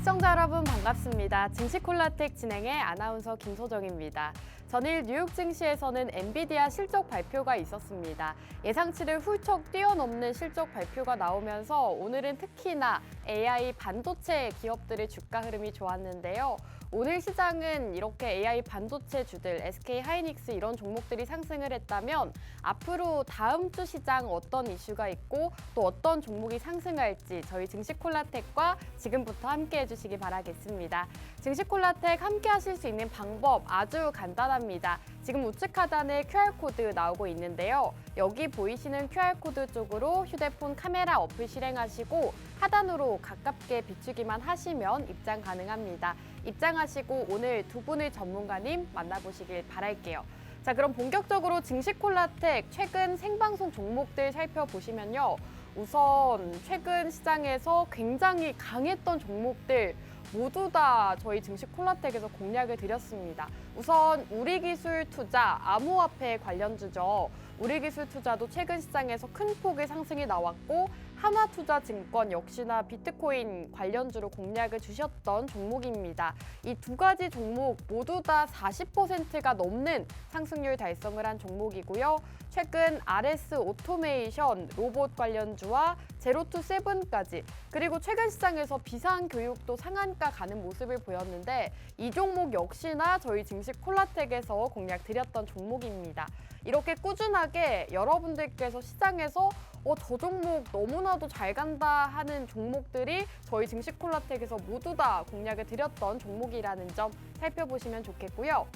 시청자 여러분 반갑습니다. 증시콜라텍 진행의 아나운서 김소정입니다. 전일 뉴욕 증시에서는 엔비디아 실적 발표가 있었습니다. 예상치를 훌쩍 뛰어넘는 실적 발표가 나오면서 오늘은 특히나 AI 반도체 기업들의 주가 흐름이 좋았는데요. 오늘 시장은 이렇게 AI 반도체 주들, SK 하이닉스 이런 종목들이 상승을 했다면 앞으로 다음 주 시장 어떤 이슈가 있고 또 어떤 종목이 상승할지 저희 증시콜라텍과 지금부터 함께 해주시기 바라겠습니다. 증시콜라텍 함께 하실 수 있는 방법 아주 간단합니다. 지금 우측 하단에 QR코드 나오고 있는데요. 여기 보이시는 QR코드 쪽으로 휴대폰 카메라 어플 실행하시고 하단으로 가깝게 비추기만 하시면 입장 가능합니다. 입장하시고 오늘 두 분의 전문가님 만나보시길 바랄게요. 자, 그럼 본격적으로 증시콜라텍 최근 생방송 종목들 살펴보시면요. 우선 최근 시장에서 굉장히 강했던 종목들 모두 다 저희 증시콜라텍에서 공략을 드렸습니다. 우선 우리기술투자, 암호화폐 관련주죠. 우리기술투자도 최근 시장에서 큰 폭의 상승이 나왔고 하나투자증권 역시나 비트코인 관련주로 공략을 주셨던 종목입니다. 이 두 가지 종목 모두 다 40%가 넘는 상승률 달성을 한 종목이고요. 최근 RS 오토메이션, 로봇 관련주와 제로투세븐까지 그리고 최근 시장에서 비상교육도 상한가 가는 모습을 보였는데 이 종목 역시나 저희 증시콜라텍에서 공략 드렸던 종목입니다. 이렇게 꾸준하게 여러분들께서 시장에서 저 종목 너무나도 잘 간다 하는 종목들이 저희 증시콜라텍에서 모두 다 공략을 드렸던 종목이라는 점 살펴보시면 좋겠고요.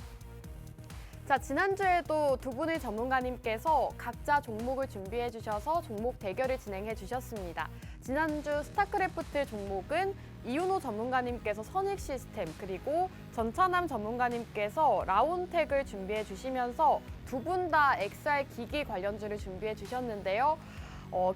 자, 지난주에도 두 분의 전문가님께서 각자 종목을 준비해 주셔서 종목 대결을 진행해 주셨습니다. 지난주 스타크래프트 종목은 이윤호 전문가님께서 선익시스템 그리고 전찬남 전문가님께서 라운텍을 준비해 주시면서 두 분 다 XR 기기 관련주를 준비해 주셨는데요.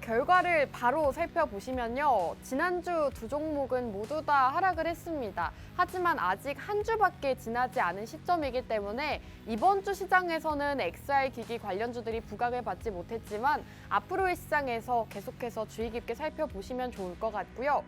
결과를 바로 살펴보시면요. 지난주 두 종목은 모두 다 하락을 했습니다. 하지만 아직 한 주밖에 지나지 않은 시점이기 때문에 이번 주 시장에서는 XR 기기 관련주들이 부각을 받지 못했지만 앞으로의 시장에서 계속해서 주의 깊게 살펴보시면 좋을 것 같고요.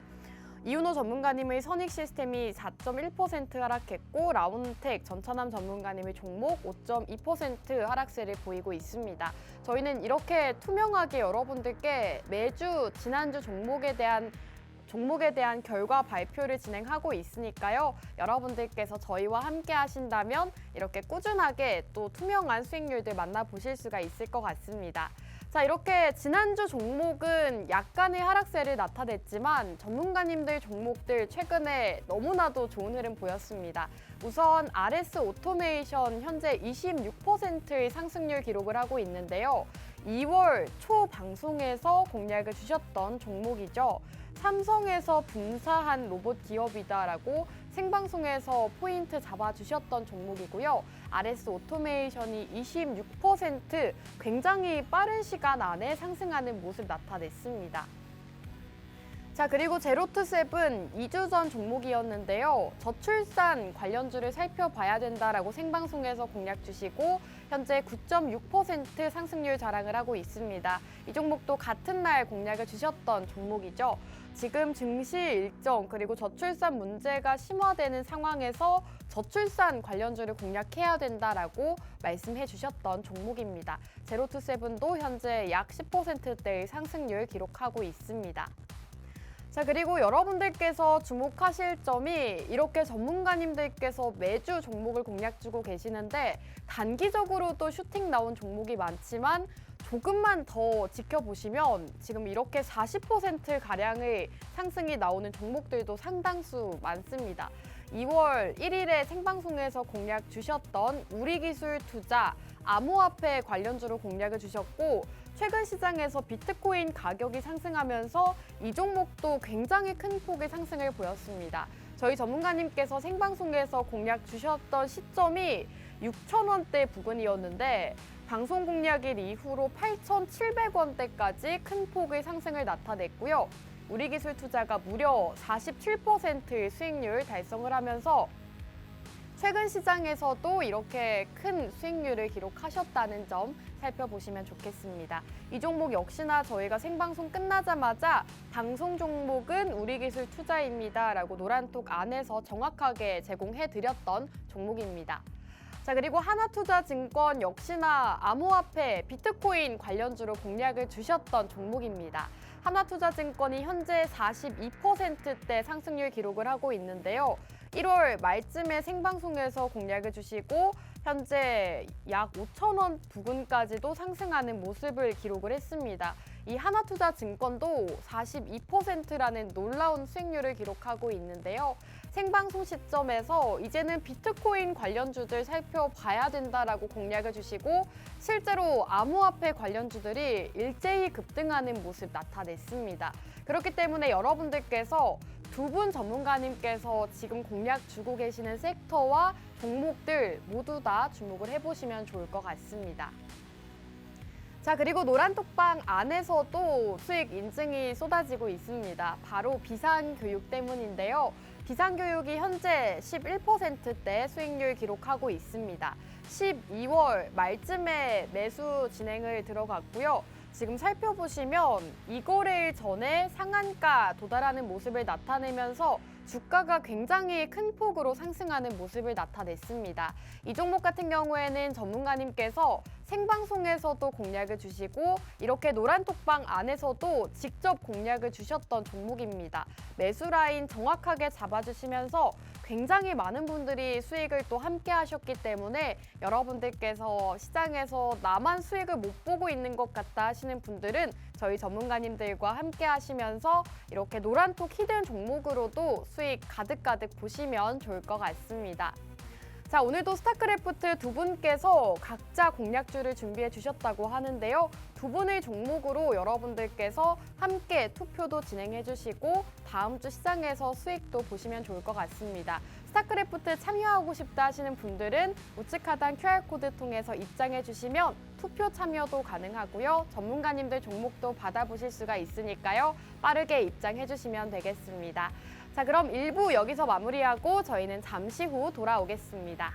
이윤호 전문가님의 선익시스템이 4.1% 하락했고 라운텍, 전찬남 전문가님의 종목 5.2% 하락세를 보이고 있습니다. 저희는 이렇게 투명하게 여러분들께 매주 지난주 종목에 대한 결과 발표를 진행하고 있으니까요. 여러분들께서 저희와 함께 하신다면 이렇게 꾸준하게 또 투명한 수익률들 만나보실 수가 있을 것 같습니다. 자, 이렇게 지난주 종목은 약간의 하락세를 나타냈지만 전문가님들 종목들 최근에 너무나도 좋은 흐름 보였습니다. 우선 RS 오토메이션 현재 26%의 상승률 기록을 하고 있는데요. 2월 초 방송에서 공략을 주셨던 종목이죠. 삼성에서 분사한 로봇 기업이다라고 생방송에서 포인트 잡아주셨던 종목이고요. RS 오토메이션이 26% 굉장히 빠른 시간 안에 상승하는 모습 나타냈습니다. 자, 그리고 제로투세븐 2주 전 종목이었는데요. 저출산 관련주를 살펴봐야 된다라고 생방송에서 공략 주시고 현재 9.6% 상승률 자랑을 하고 있습니다. 이 종목도 같은 날 공략을 주셨던 종목이죠. 지금 증시 일정 그리고 저출산 문제가 심화되는 상황에서 저출산 관련주를 공략해야 된다라고 말씀해 주셨던 종목입니다. 제로투세븐도 현재 약 10%대의 상승률 기록하고 있습니다. 자, 그리고 여러분들께서 주목하실 점이 이렇게 전문가님들께서 매주 종목을 공략 주고 계시는데 단기적으로도 슈팅 나온 종목이 많지만 조금만 더 지켜보시면 지금 이렇게 40%가량의 상승이 나오는 종목들도 상당수 많습니다. 2월 1일에 생방송에서 공략 주셨던 우리기술투자, 암호화폐 관련주로 공략을 주셨고 최근 시장에서 비트코인 가격이 상승하면서 이 종목도 굉장히 큰 폭의 상승을 보였습니다. 저희 전문가님께서 생방송에서 공략 주셨던 시점이 6,000원대 부근이었는데 방송 공략일 이후로 8,700원대까지 큰 폭의 상승을 나타냈고요. 우리기술투자가 무려 47%의 수익률 달성을 하면서 최근 시장에서도 이렇게 큰 수익률을 기록하셨다는 점 살펴보시면 좋겠습니다. 이 종목 역시나 저희가 생방송 끝나자마자 방송 종목은 우리기술 투자입니다 라고 노란톡 안에서 정확하게 제공해드렸던 종목입니다. 자, 그리고 하나투자증권 역시나 암호화폐, 비트코인 관련주로 공략을 주셨던 종목입니다. 하나투자증권이 현재 42%대 상승률 기록을 하고 있는데요. 1월 말쯤에 생방송에서 공략을 주시고 현재 약 5,000원 부근까지도 상승하는 모습을 기록을 했습니다. 이 하나투자증권도 42%라는 놀라운 수익률을 기록하고 있는데요. 생방송 시점에서 이제는 비트코인 관련주들 살펴봐야 된다라고 공략을 주시고 실제로 암호화폐 관련주들이 일제히 급등하는 모습 나타냈습니다. 그렇기 때문에 여러분들께서 두 분 전문가님께서 지금 공략 주고 계시는 섹터와 종목들 모두 다 주목을 해보시면 좋을 것 같습니다. 자, 그리고 노란톡방 안에서도 수익 인증이 쏟아지고 있습니다. 바로 비상교육 때문인데요. 비상교육이 현재 11%대 수익률 기록하고 있습니다. 12월 말쯤에 매수 진행을 들어갔고요. 지금 살펴보시면 이거래일 전에 상한가 도달하는 모습을 나타내면서 주가가 굉장히 큰 폭으로 상승하는 모습을 나타냈습니다. 이 종목 같은 경우에는 전문가님께서 생방송에서도 공략을 주시고 이렇게 노란톡방 안에서도 직접 공략을 주셨던 종목입니다. 매수 라인 정확하게 잡아주시면서 굉장히 많은 분들이 수익을 또 함께 하셨기 때문에 여러분들께서 시장에서 나만 수익을 못 보고 있는 것 같다 하시는 분들은 저희 전문가님들과 함께 하시면서 이렇게 노란톡 히든 종목으로도 수익 가득가득 보시면 좋을 것 같습니다. 자, 오늘도 스타크래프트 두 분께서 각자 공략주를 준비해 주셨다고 하는데요. 두 분의 종목으로 여러분들께서 함께 투표도 진행해 주시고 다음 주 시장에서 수익도 보시면 좋을 것 같습니다. 스타크래프트 참여하고 싶다 하시는 분들은 우측 하단 QR코드 통해서 입장해 주시면 투표 참여도 가능하고요. 전문가님들 종목도 받아보실 수가 있으니까요. 빠르게 입장해 주시면 되겠습니다. 자, 그럼 1부 여기서 마무리하고 저희는 잠시 후 돌아오겠습니다.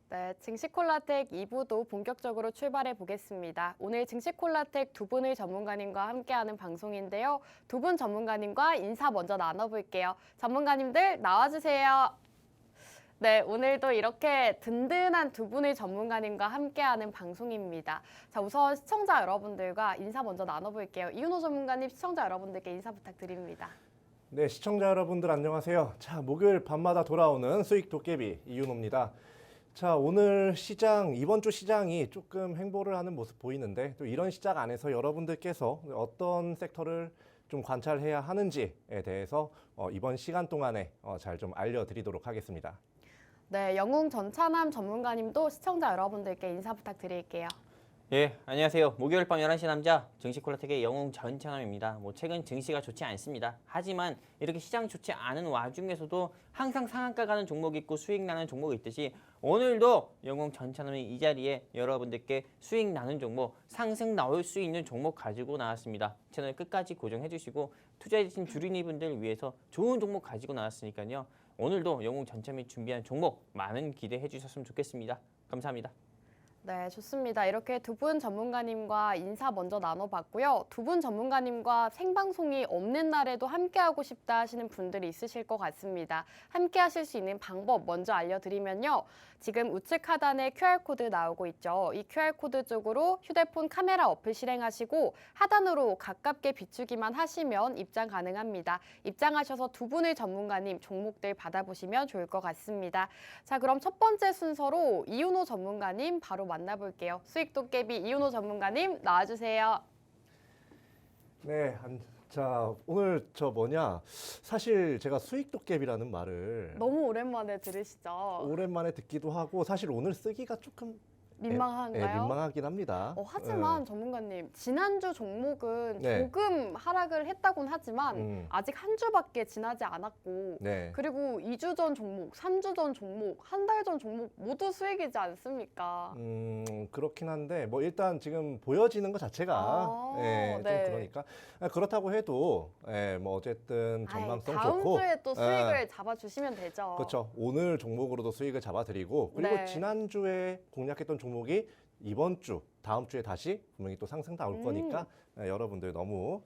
네, 증시콜라텍 2부도 본격적으로 출발해 보겠습니다. 오늘 증시콜라텍 두 분의 전문가님과 함께하는 방송인데요. 두 분 전문가님과 인사 먼저 나눠볼게요. 전문가님들 나와주세요. 네, 오늘도 이렇게 든든한 두 분의 전문가님과 함께하는 방송입니다. 자, 우선 시청자 여러분들과 인사 먼저 나눠볼게요. 이윤호 전문가님, 시청자 여러분들께 인사 부탁드립니다. 네, 시청자 여러분들 안녕하세요. 자, 목요일 밤마다 돌아오는 수익 도깨비 이윤호입니다. 자, 오늘 시장, 이번 주 시장이 조금 횡보를 하는 모습 보이는데 또 이런 시장 안에서 여러분들께서 어떤 섹터를 좀 관찰해야 하는지에 대해서 이번 시간 동안에 잘 좀 알려드리도록 하겠습니다. 네, 영웅 전차남 전문가님도 시청자 여러분들께 인사 부탁드릴게요. 예, 안녕하세요. 목요일 밤 11시 남자 증시콜라텍의 영웅 전창남입니다. 최근 증시가 좋지 않습니다. 하지만 이렇게 시장 좋지 않은 와중에서도 항상 상한가 가는 종목이 있고 수익 나는 종목이 있듯이 오늘도 영웅 전창남이 이 자리에 여러분들께 수익 나는 종목, 상승 나올 수 있는 종목 가지고 나왔습니다. 채널 끝까지 고정해 주시고 투자해주신 주린이분들 위해서 좋은 종목 가지고 나왔으니까요. 오늘도 영웅 전참이 준비한 종목 많은 기대해 주셨으면 좋겠습니다. 감사합니다. 네, 좋습니다. 이렇게 두 분 전문가님과 인사 먼저 나눠봤고요. 두 분 전문가님과 생방송이 없는 날에도 함께하고 싶다 하시는 분들이 있으실 것 같습니다. 함께하실 수 있는 방법 먼저 알려드리면요. 지금 우측 하단에 QR코드 나오고 있죠. 이 QR코드 쪽으로 휴대폰 카메라 어플 실행하시고 하단으로 가깝게 비추기만 하시면 입장 가능합니다. 입장하셔서 두 분의 전문가님 종목들 받아보시면 좋을 것 같습니다. 자, 그럼 첫 번째 순서로 이윤호 전문가님 바로 만나볼게요. 수익 도깨비 이윤호 전문가님 나와주세요. 네, 자 오늘 사실 제가 수익 도깨비라는 말을 너무 오랜만에 들으시죠? 오랜만에 듣기도 하고 사실 오늘 쓰기가 조금 민망한가요? 민망하긴 합니다. 하지만 전문가님, 지난주 종목은 네. 조금 하락을 했다곤 하지만 아직 한 주밖에 지나지 않았고 네. 그리고 2주 전 종목, 3주 전 종목, 한 달 전 종목 모두 수익이지 않습니까? 그렇긴 한데 뭐 일단 지금 보여지는 것 자체가 좀 네. 그러니까 그렇다고 해도 뭐 어쨌든 전망성 다음 좋고 주에 또 수익을 잡아주시면 되죠. 그렇죠. 오늘 종목으로도 수익을 잡아드리고 그리고 네. 지난주에 공략했던 종목이 이번 주, 다음 주에 다시 분명히 또 상승 나올 거니까 여러분들 너무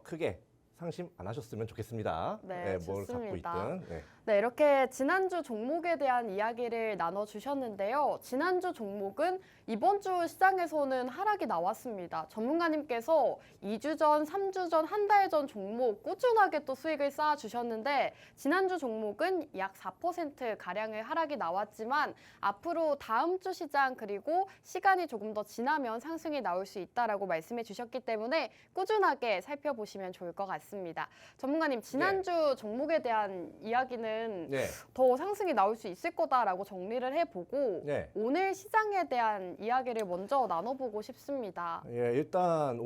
크게 상심 안 하셨으면 좋겠습니다. 네, 뭘 갖고 좋습니다. 있든. 네, 이렇게 지난주 종목에 대한 이야기를 나눠주셨는데요. 지난주 종목은 이번 주 시장에서는 하락이 나왔습니다. 전문가님께서 2주 전, 3주 전, 한 달 전 종목 꾸준하게 또 수익을 쌓아주셨는데 지난주 종목은 약 4%가량의 하락이 나왔지만 앞으로 다음 주 시장 그리고 시간이 조금 더 지나면 상승이 나올 수 있다라고 말씀해 주셨기 때문에 꾸준하게 살펴보시면 좋을 것 같습니다. 전문가님, 지난주 종목에 대한 이야기는 네. 더 상승이 나올 수 있을 거다라고 정리를 해보고 네. 오늘 시장에 대한 이야기를 먼저 나눠보고 싶습니다. 일단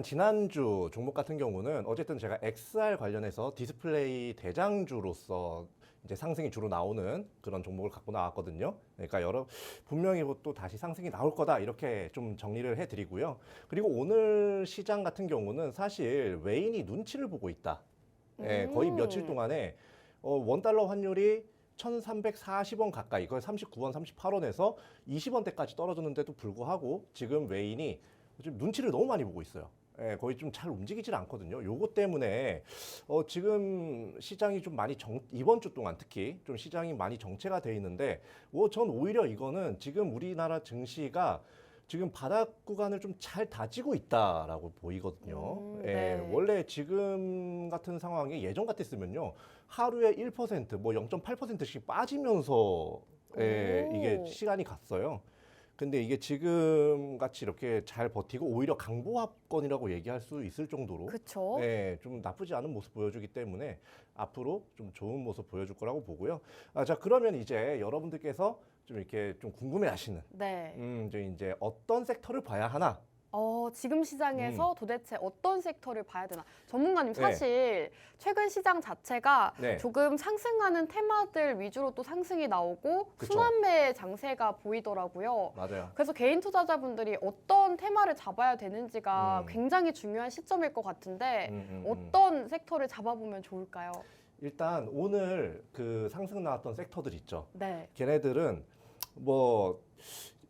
지난주 종목 같은 경우는 어쨌든 제가 XR 관련해서 디스플레이 대장주로서 이제 상승이 주로 나오는 그런 종목을 갖고 나왔거든요. 그러니까 분명히 또 다시 상승이 나올 거다 이렇게 좀 정리를 해드리고요. 그리고 오늘 시장 같은 경우는 사실 외인이 눈치를 보고 있다. 거의 며칠 동안에 원달러 환율이 1,340원 가까이, 거의 39원, 38원에서 20원대까지 떨어졌는데도 불구하고 지금 외인이 지금 눈치를 너무 많이 보고 있어요. 거의 좀 잘 움직이질 않거든요. 요것 때문에 지금 시장이 좀 많이 이번 주 동안 특히 좀 시장이 많이 정체가 돼 있는데 전 오히려 이거는 지금 우리나라 증시가 지금 바닥 구간을 좀 잘 다지고 있다라고 보이거든요. 네. 원래 지금 같은 상황이 예전 같았으면요. 하루에 1%, 뭐 0.8%씩 빠지면서 이게 시간이 갔어요. 근데 이게 지금 같이 이렇게 잘 버티고 오히려 강보합권이라고 얘기할 수 있을 정도로 그렇죠. 좀 나쁘지 않은 모습 보여주기 때문에 앞으로 좀 좋은 모습 보여줄 거라고 보고요. 자, 그러면 이제 여러분들께서 좀 이렇게 좀 궁금해 하시는 네. 이제 어떤 섹터를 봐야 하나? 지금 시장에서 도대체 어떤 섹터를 봐야 되나? 전문가님, 사실 최근 시장 자체가 네. 조금 상승하는 테마들 위주로 또 상승이 나오고 그쵸. 순환매 장세가 보이더라고요. 맞아요. 그래서 개인 투자자분들이 어떤 테마를 잡아야 되는지가 굉장히 중요한 시점일 것 같은데 어떤 섹터를 잡아보면 좋을까요? 일단 오늘 그 상승 나왔던 섹터들 있죠. 네. 걔네들은 뭐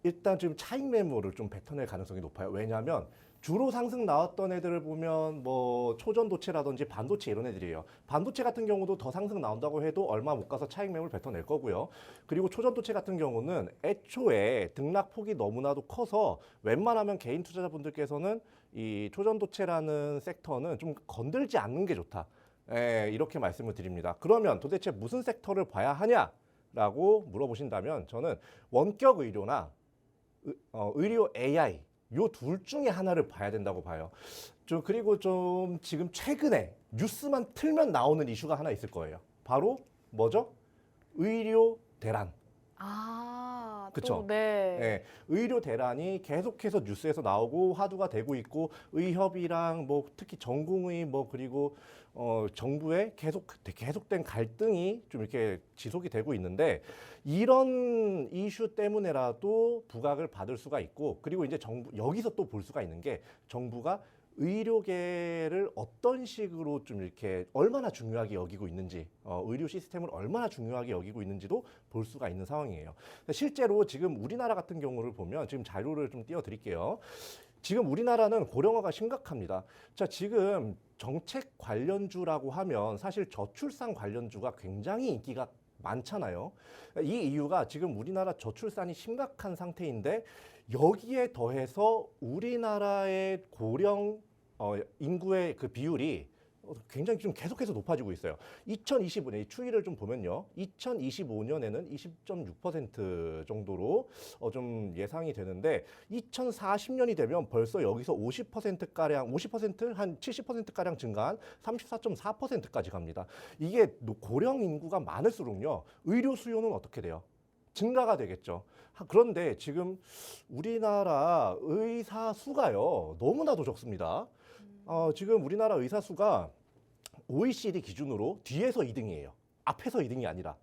일단 지금 차익 매물을 좀 뱉어낼 가능성이 높아요. 왜냐하면 주로 상승 나왔던 애들을 보면 뭐 초전도체라든지 반도체 이런 애들이에요. 반도체 같은 경우도 더 상승 나온다고 해도 얼마 못 가서 차익 매물 뱉어낼 거고요. 그리고 초전도체 같은 경우는 애초에 등락폭이 너무나도 커서 웬만하면 개인 투자자분들께서는 이 초전도체라는 섹터는 좀 건들지 않는 게 좋다. 이렇게 말씀을 드립니다. 그러면 도대체 무슨 섹터를 봐야 하냐라고 물어보신다면 저는 원격 의료나 의료 AI 요 둘 중에 하나를 봐야 된다고 봐요. 그리고 좀 지금 최근에 뉴스만 틀면 나오는 이슈가 하나 있을 거예요. 바로 뭐죠? 의료 대란. 그쵸? 또 네. 의료 대란이 계속해서 뉴스에서 나오고 화두가 되고 있고 의협이랑 뭐 특히 전공의 뭐 그리고 정부의 계속된 갈등이 좀 이렇게 지속이 되고 있는데 이런 이슈 때문에라도 부각을 받을 수가 있고 그리고 이제 여기서 또 볼 수가 있는 게 정부가 의료계를 어떤 식으로 좀 이렇게 얼마나 중요하게 여기고 있는지, 의료 시스템을 얼마나 중요하게 여기고 있는지도 볼 수가 있는 상황이에요. 실제로 지금 우리나라 같은 경우를 보면 지금 자료를 좀 띄워드릴게요. 지금 우리나라는 고령화가 심각합니다. 자, 지금 정책 관련주라고 하면 사실 저출산 관련주가 굉장히 인기가 많잖아요. 이 이유가 지금 우리나라 저출산이 심각한 상태인데 여기에 더해서 우리나라의 고령 인구의 그 비율이 굉장히 좀 계속해서 높아지고 있어요. 2025년 추이를 좀 보면요. 2025년에는 20.6% 정도로 좀 예상이 되는데 2040년이 되면 벌써 여기서 50%가량, 50%한 70%가량 증가한 34.4%까지 갑니다. 이게 고령 인구가 많을수록요. 의료 수요는 어떻게 돼요? 증가가 되겠죠. 그런데 지금 우리나라 의사 수가요. 너무나도 적습니다. 지금 우리나라 의사 수가 OECD 기준으로 뒤에서 2등이에요. 앞에서 2등이 아니라.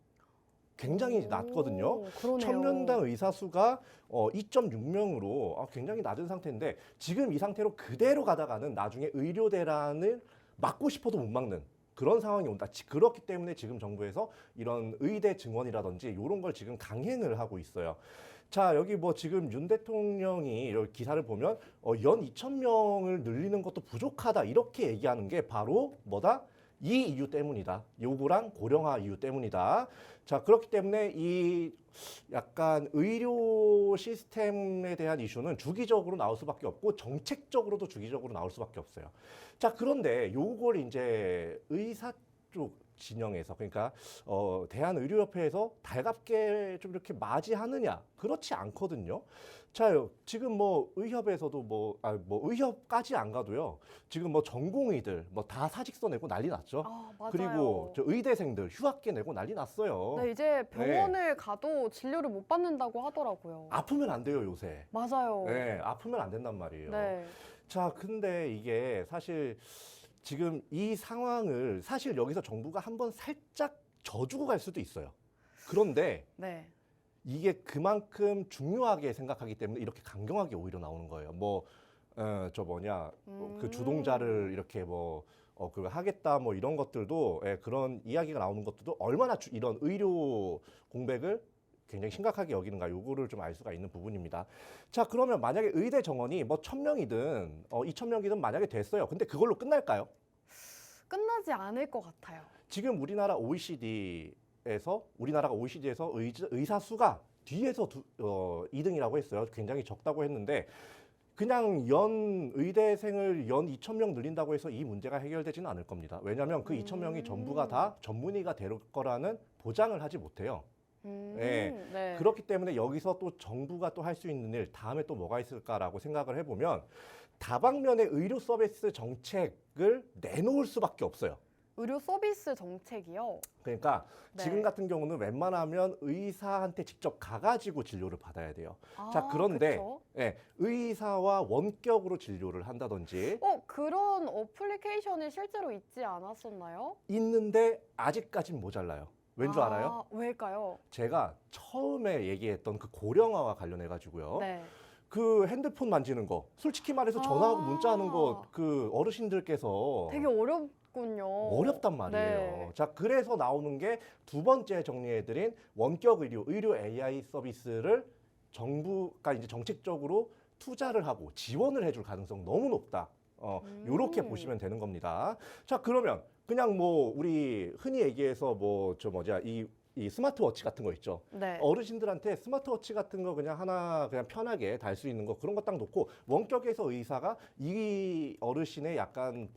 굉장히 낮거든요. 그러네요. 천명당 의사 수가 2.6명으로 굉장히 낮은 상태인데 지금 이 상태로 그대로 가다가는 나중에 의료 대란을 막고 싶어도 못 막는 그런 상황이 온다. 그렇기 때문에 지금 정부에서 이런 의대 증원이라든지 이런 걸 지금 강행을 하고 있어요. 자, 여기 뭐 지금 윤 대통령이 여기 기사를 보면 연 2,000명을 늘리는 것도 부족하다 이렇게 얘기하는 게 바로 뭐다? 이 이유 때문이다. 요구랑 고령화 이유 때문이다. 자, 그렇기 때문에 이 약간 의료 시스템에 대한 이슈는 주기적으로 나올 수밖에 없고 정책적으로도 주기적으로 나올 수밖에 없어요. 자, 그런데 요걸 이제 의사 쪽 진영에서 그러니까 대한의료협회에서 달갑게 좀 이렇게 맞이하느냐 그렇지 않거든요. 자, 지금 뭐 의협에서도 의협까지 안 가도요. 지금 뭐 전공의들 뭐 다 사직서 내고 난리 났죠. 맞아요. 그리고 저 의대생들 휴학계 내고 난리 났어요. 네, 이제 병원을 가도 진료를 못 받는다고 하더라고요. 아프면 안 돼요, 요새. 맞아요. 네, 아프면 안 된단 말이에요. 네. 자, 근데 이게 사실 지금 이 상황을 사실 여기서 정부가 한번 살짝 져주고 갈 수도 있어요. 그런데 네. 이게 그만큼 중요하게 생각하기 때문에 이렇게 강경하게 오히려 나오는 거예요. 그 주동자를 이렇게 그거 하겠다 뭐 이런 것들도 그런 이야기가 나오는 것들도 얼마나 이런 의료 공백을 굉장히 심각하게 여기는가 요거를 좀 알 수가 있는 부분입니다. 자, 그러면 만약에 의대 정원이 뭐 1,000명이든 2,000명이든 만약에 됐어요. 근데 그걸로 끝날까요? 끝나지 않을 것 같아요. 지금 우리나라가 OECD에서 의사 수가 뒤에서 2등이라고 했어요. 굉장히 적다고 했는데 그냥 연 의대생을 연 2,000명 늘린다고 해서 이 문제가 해결되지는 않을 겁니다. 왜냐하면 그 2,000명이 전부가 다 전문의가 될 거라는 보장을 하지 못해요. 네. 그렇기 때문에 여기서 또 정부가 또 할 수 있는 일 다음에 또 뭐가 있을까라고 생각을 해보면 다방면의 의료 서비스 정책을 내놓을 수밖에 없어요. 의료 서비스 정책이요? 그러니까 네. 지금 같은 경우는 웬만하면 의사한테 직접 가가지고 진료를 받아야 돼요. 자, 그런데 그쵸? 의사와 원격으로 진료를 한다든지 그런 어플리케이션이 실제로 있지 않았었나요? 있는데 아직까진 모자라요. 왠 줄 알아요? 왜일까요? 제가 처음에 얘기했던 그 고령화와 관련해 가지고요. 네. 그 핸드폰 만지는 거, 솔직히 말해서 전화하고 문자하는 거 그 어르신들께서 되게 어렵군요. 어렵단 말이에요. 네. 자, 그래서 나오는 게 두 번째 정리해드린 원격 의료 AI 서비스를 정부가 이제 정책적으로 투자를 하고 지원을 해줄 가능성 너무 높다. 요렇게 보시면 되는 겁니다. 자, 그러면 그냥 뭐 우리 흔히 얘기해서 이 스마트워치 같은 거 있죠. 네. 어르신들한테 스마트워치 같은 거 그냥 하나 그냥 편하게 달 수 있는 거 그런 거 딱 놓고 원격에서 의사가 이 어르신의 약간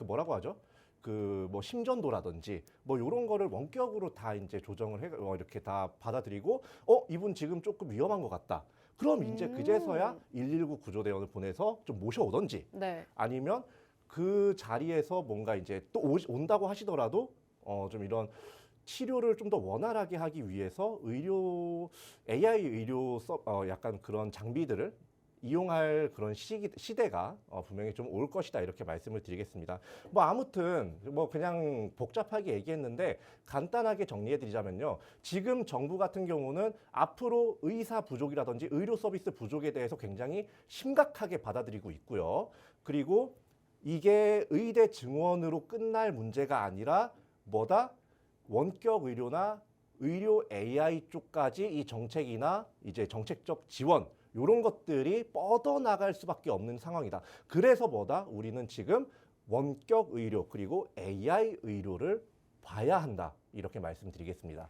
뭐라고 하죠? 그 뭐 심전도라든지 뭐 요런 거를 원격으로 다 이제 조정을 해 이렇게 다 받아들이고 이분 지금 조금 위험한 것 같다. 그럼 이제 그제서야 119 구조대원을 보내서 좀 모셔오던지 네. 아니면 그 자리에서 뭔가 이제 또 온다고 하시더라도 좀 이런 치료를 좀 더 원활하게 하기 위해서 AI 약간 그런 장비들을 이용할 그런 시대가 분명히 좀 올 것이다 이렇게 말씀을 드리겠습니다. 뭐 아무튼 뭐 그냥 복잡하게 얘기했는데 간단하게 정리해 드리자면요. 지금 정부 같은 경우는 앞으로 의사 부족이라든지 의료 서비스 부족에 대해서 굉장히 심각하게 받아들이고 있고요. 그리고 이게 의대 증원으로 끝날 문제가 아니라 뭐다? 원격 의료나 의료 AI 쪽까지 이 정책이나 이제 정책적 지원 이런 것들이 뻗어나갈 수밖에 없는 상황이다. 그래서 뭐다? 우리는 지금 원격 의료 그리고 AI 의료를 봐야 한다. 이렇게 말씀드리겠습니다.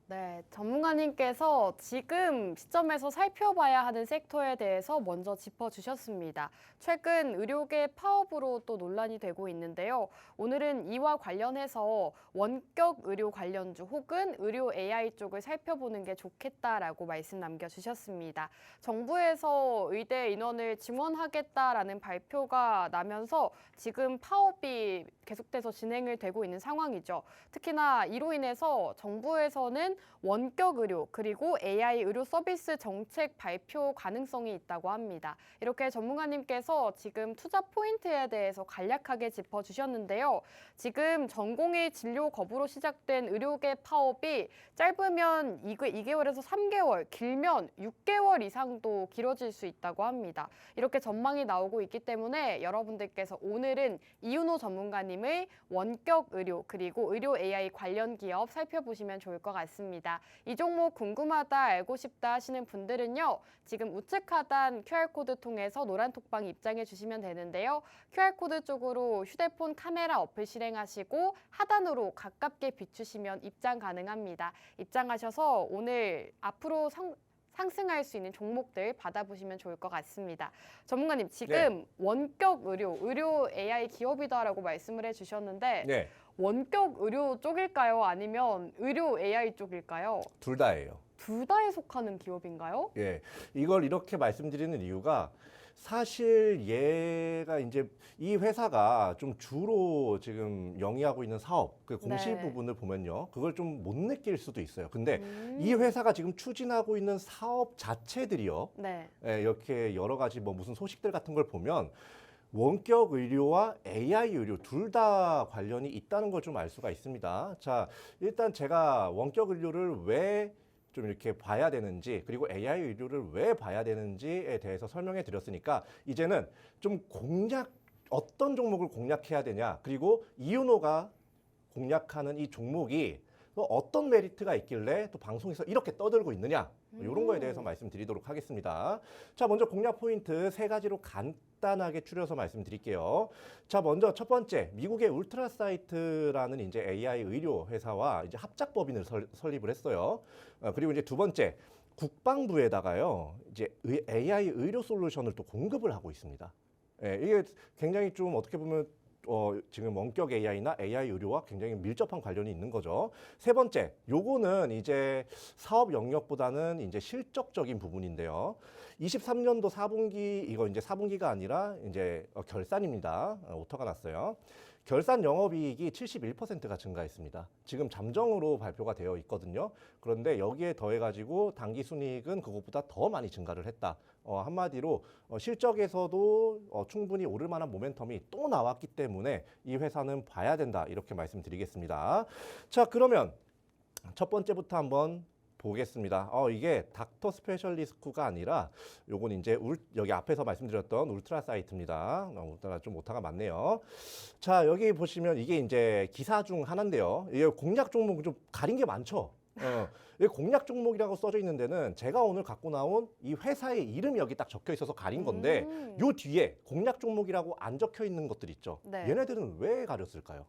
네, 전문가님께서 지금 시점에서 살펴봐야 하는 섹터에 대해서 먼저 짚어주셨습니다. 최근 의료계 파업으로 또 논란이 되고 있는데요. 오늘은 이와 관련해서 원격 의료 관련주 혹은 의료 AI 쪽을 살펴보는 게 좋겠다라고 말씀 남겨주셨습니다. 정부에서 의대 인원을 증원하겠다라는 발표가 나면서 지금 파업이 계속돼서 진행을 되고 있는 상황이죠. 특히나 이로 인해서 정부에서는 원격 의료 그리고 AI 의료 서비스 정책 발표 가능성이 있다고 합니다. 이렇게 전문가님께서 지금 투자 포인트에 대해서 간략하게 짚어주셨는데요. 지금 전공의 진료 거부로 시작된 의료계 파업이 짧으면 2개월에서 3개월, 길면 6개월 이상도 길어질 수 있다고 합니다. 이렇게 전망이 나오고 있기 때문에 여러분들께서 오늘은 이윤호 전문가님의 원격 의료 그리고 의료 AI 관련 기업 살펴보시면 좋을 것 같습니다. 이 종목 궁금하다, 알고 싶다 하시는 분들은요. 지금 우측 하단 QR코드 통해서 노란 톡방 입장해 주시면 되는데요. QR코드 쪽으로 휴대폰 카메라 어플 실행하시고 하단으로 가깝게 비추시면 입장 가능합니다. 입장하셔서 오늘 앞으로 상승할 수 있는 종목들 받아보시면 좋을 것 같습니다. 전문가님, 지금 원격 의료 AI 기업이다라고 말씀을 해주셨는데 네. 원격 의료 쪽일까요? 아니면 의료 AI 쪽일까요? 둘 다예요. 둘 다에 속하는 기업인가요? 예. 이걸 이렇게 말씀드리는 이유가 사실 얘가 이제 이 회사가 좀 주로 지금 영위하고 있는 사업, 그 공시 네. 부분을 보면요. 그걸 좀 못 느낄 수도 있어요. 근데 이 회사가 지금 추진하고 있는 사업 자체들이요. 네. 예, 이렇게 여러 가지 뭐 무슨 소식들 같은 걸 보면 원격 의료와 AI 의료 둘 다 관련이 있다는 걸 좀 알 수가 있습니다. 자, 일단 제가 원격 의료를 왜 좀 이렇게 봐야 되는지 그리고 AI 의료를 왜 봐야 되는지에 대해서 설명해 드렸으니까 이제는 좀 어떤 종목을 공략해야 되냐 그리고 이윤호가 공략하는 이 종목이 또 어떤 메리트가 있길래 또 방송에서 이렇게 떠들고 있느냐 이런 거에 대해서 말씀드리도록 하겠습니다. 자, 먼저 공략 포인트 세 가지로 간단하게 추려서 말씀드릴게요. 자, 먼저 첫 번째, 미국의 울트라사이트라는 이제 AI 의료 회사와 이제 합작법인을 설립을 했어요. 그리고 이제 두 번째, 국방부에다가요, 이제 AI 의료 솔루션을 또 공급을 하고 있습니다. 예, 이게 굉장히 좀 어떻게 보면 지금 원격 AI나 AI 의료와 굉장히 밀접한 관련이 있는 거죠. 세 번째, 요거는 이제 사업 영역보다는 이제 실적적인 부분인데요. 23년도 4분기, 이거 이제 4분기가 아니라 이제 결산입니다. 오타가 났어요. 결산 영업이익이 71%가 증가했습니다. 지금 잠정으로 발표가 되어 있거든요. 그런데 여기에 더해가지고 당기순이익은 그것보다 더 많이 증가를 했다. 한마디로 실적에서도 충분히 오를 만한 모멘텀이 또 나왔기 때문에 이 회사는 봐야 된다. 이렇게 말씀드리겠습니다. 자, 그러면 첫 번째부터 한번 보겠습니다. 이게 닥터 스페셜리스트가 아니라 요건 이제 여기 앞에서 말씀드렸던 울트라 사이트입니다. 울트라 좀 오타가 많네요. 자, 여기 보시면 이게 이제 기사 중 하나인데요. 이게 공략 종목 좀 가린 게 많죠. 이 공략 종목이라고 써져 있는 데는 제가 오늘 갖고 나온 이 회사의 이름이 여기 딱 적혀 있어서 가린 건데 요 뒤에 공략 종목이라고 안 적혀 있는 것들 있죠. 네. 얘네들은 왜 가렸을까요?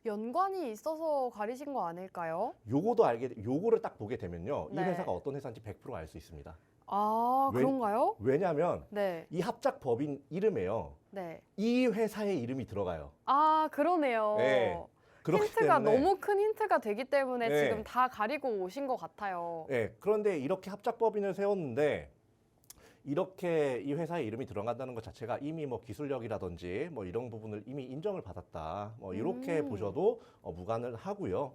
연관이 있어서 가리신 거 아닐까요? 요거를 딱 보게 되면요. 이 네. 회사가 어떤 회사인지 100% 알 수 있습니다. 아, 그런가요? 왜냐하면 네. 이 합작 법인 이름에요. 네. 이 회사의 이름이 들어가요. 아, 그러네요. 네. 그렇기 힌트가 때문에 너무 큰 힌트가 되기 때문에 네. 지금 다 가리고 오신 것 같아요. 네, 그런데 이렇게 합작 법인을 세웠는데 이렇게 이 회사의 이름이 들어간다는 것 자체가 이미 뭐 기술력이라든지 뭐 이런 부분을 이미 인정을 받았다. 뭐 이렇게 보셔도 무관을 하고요.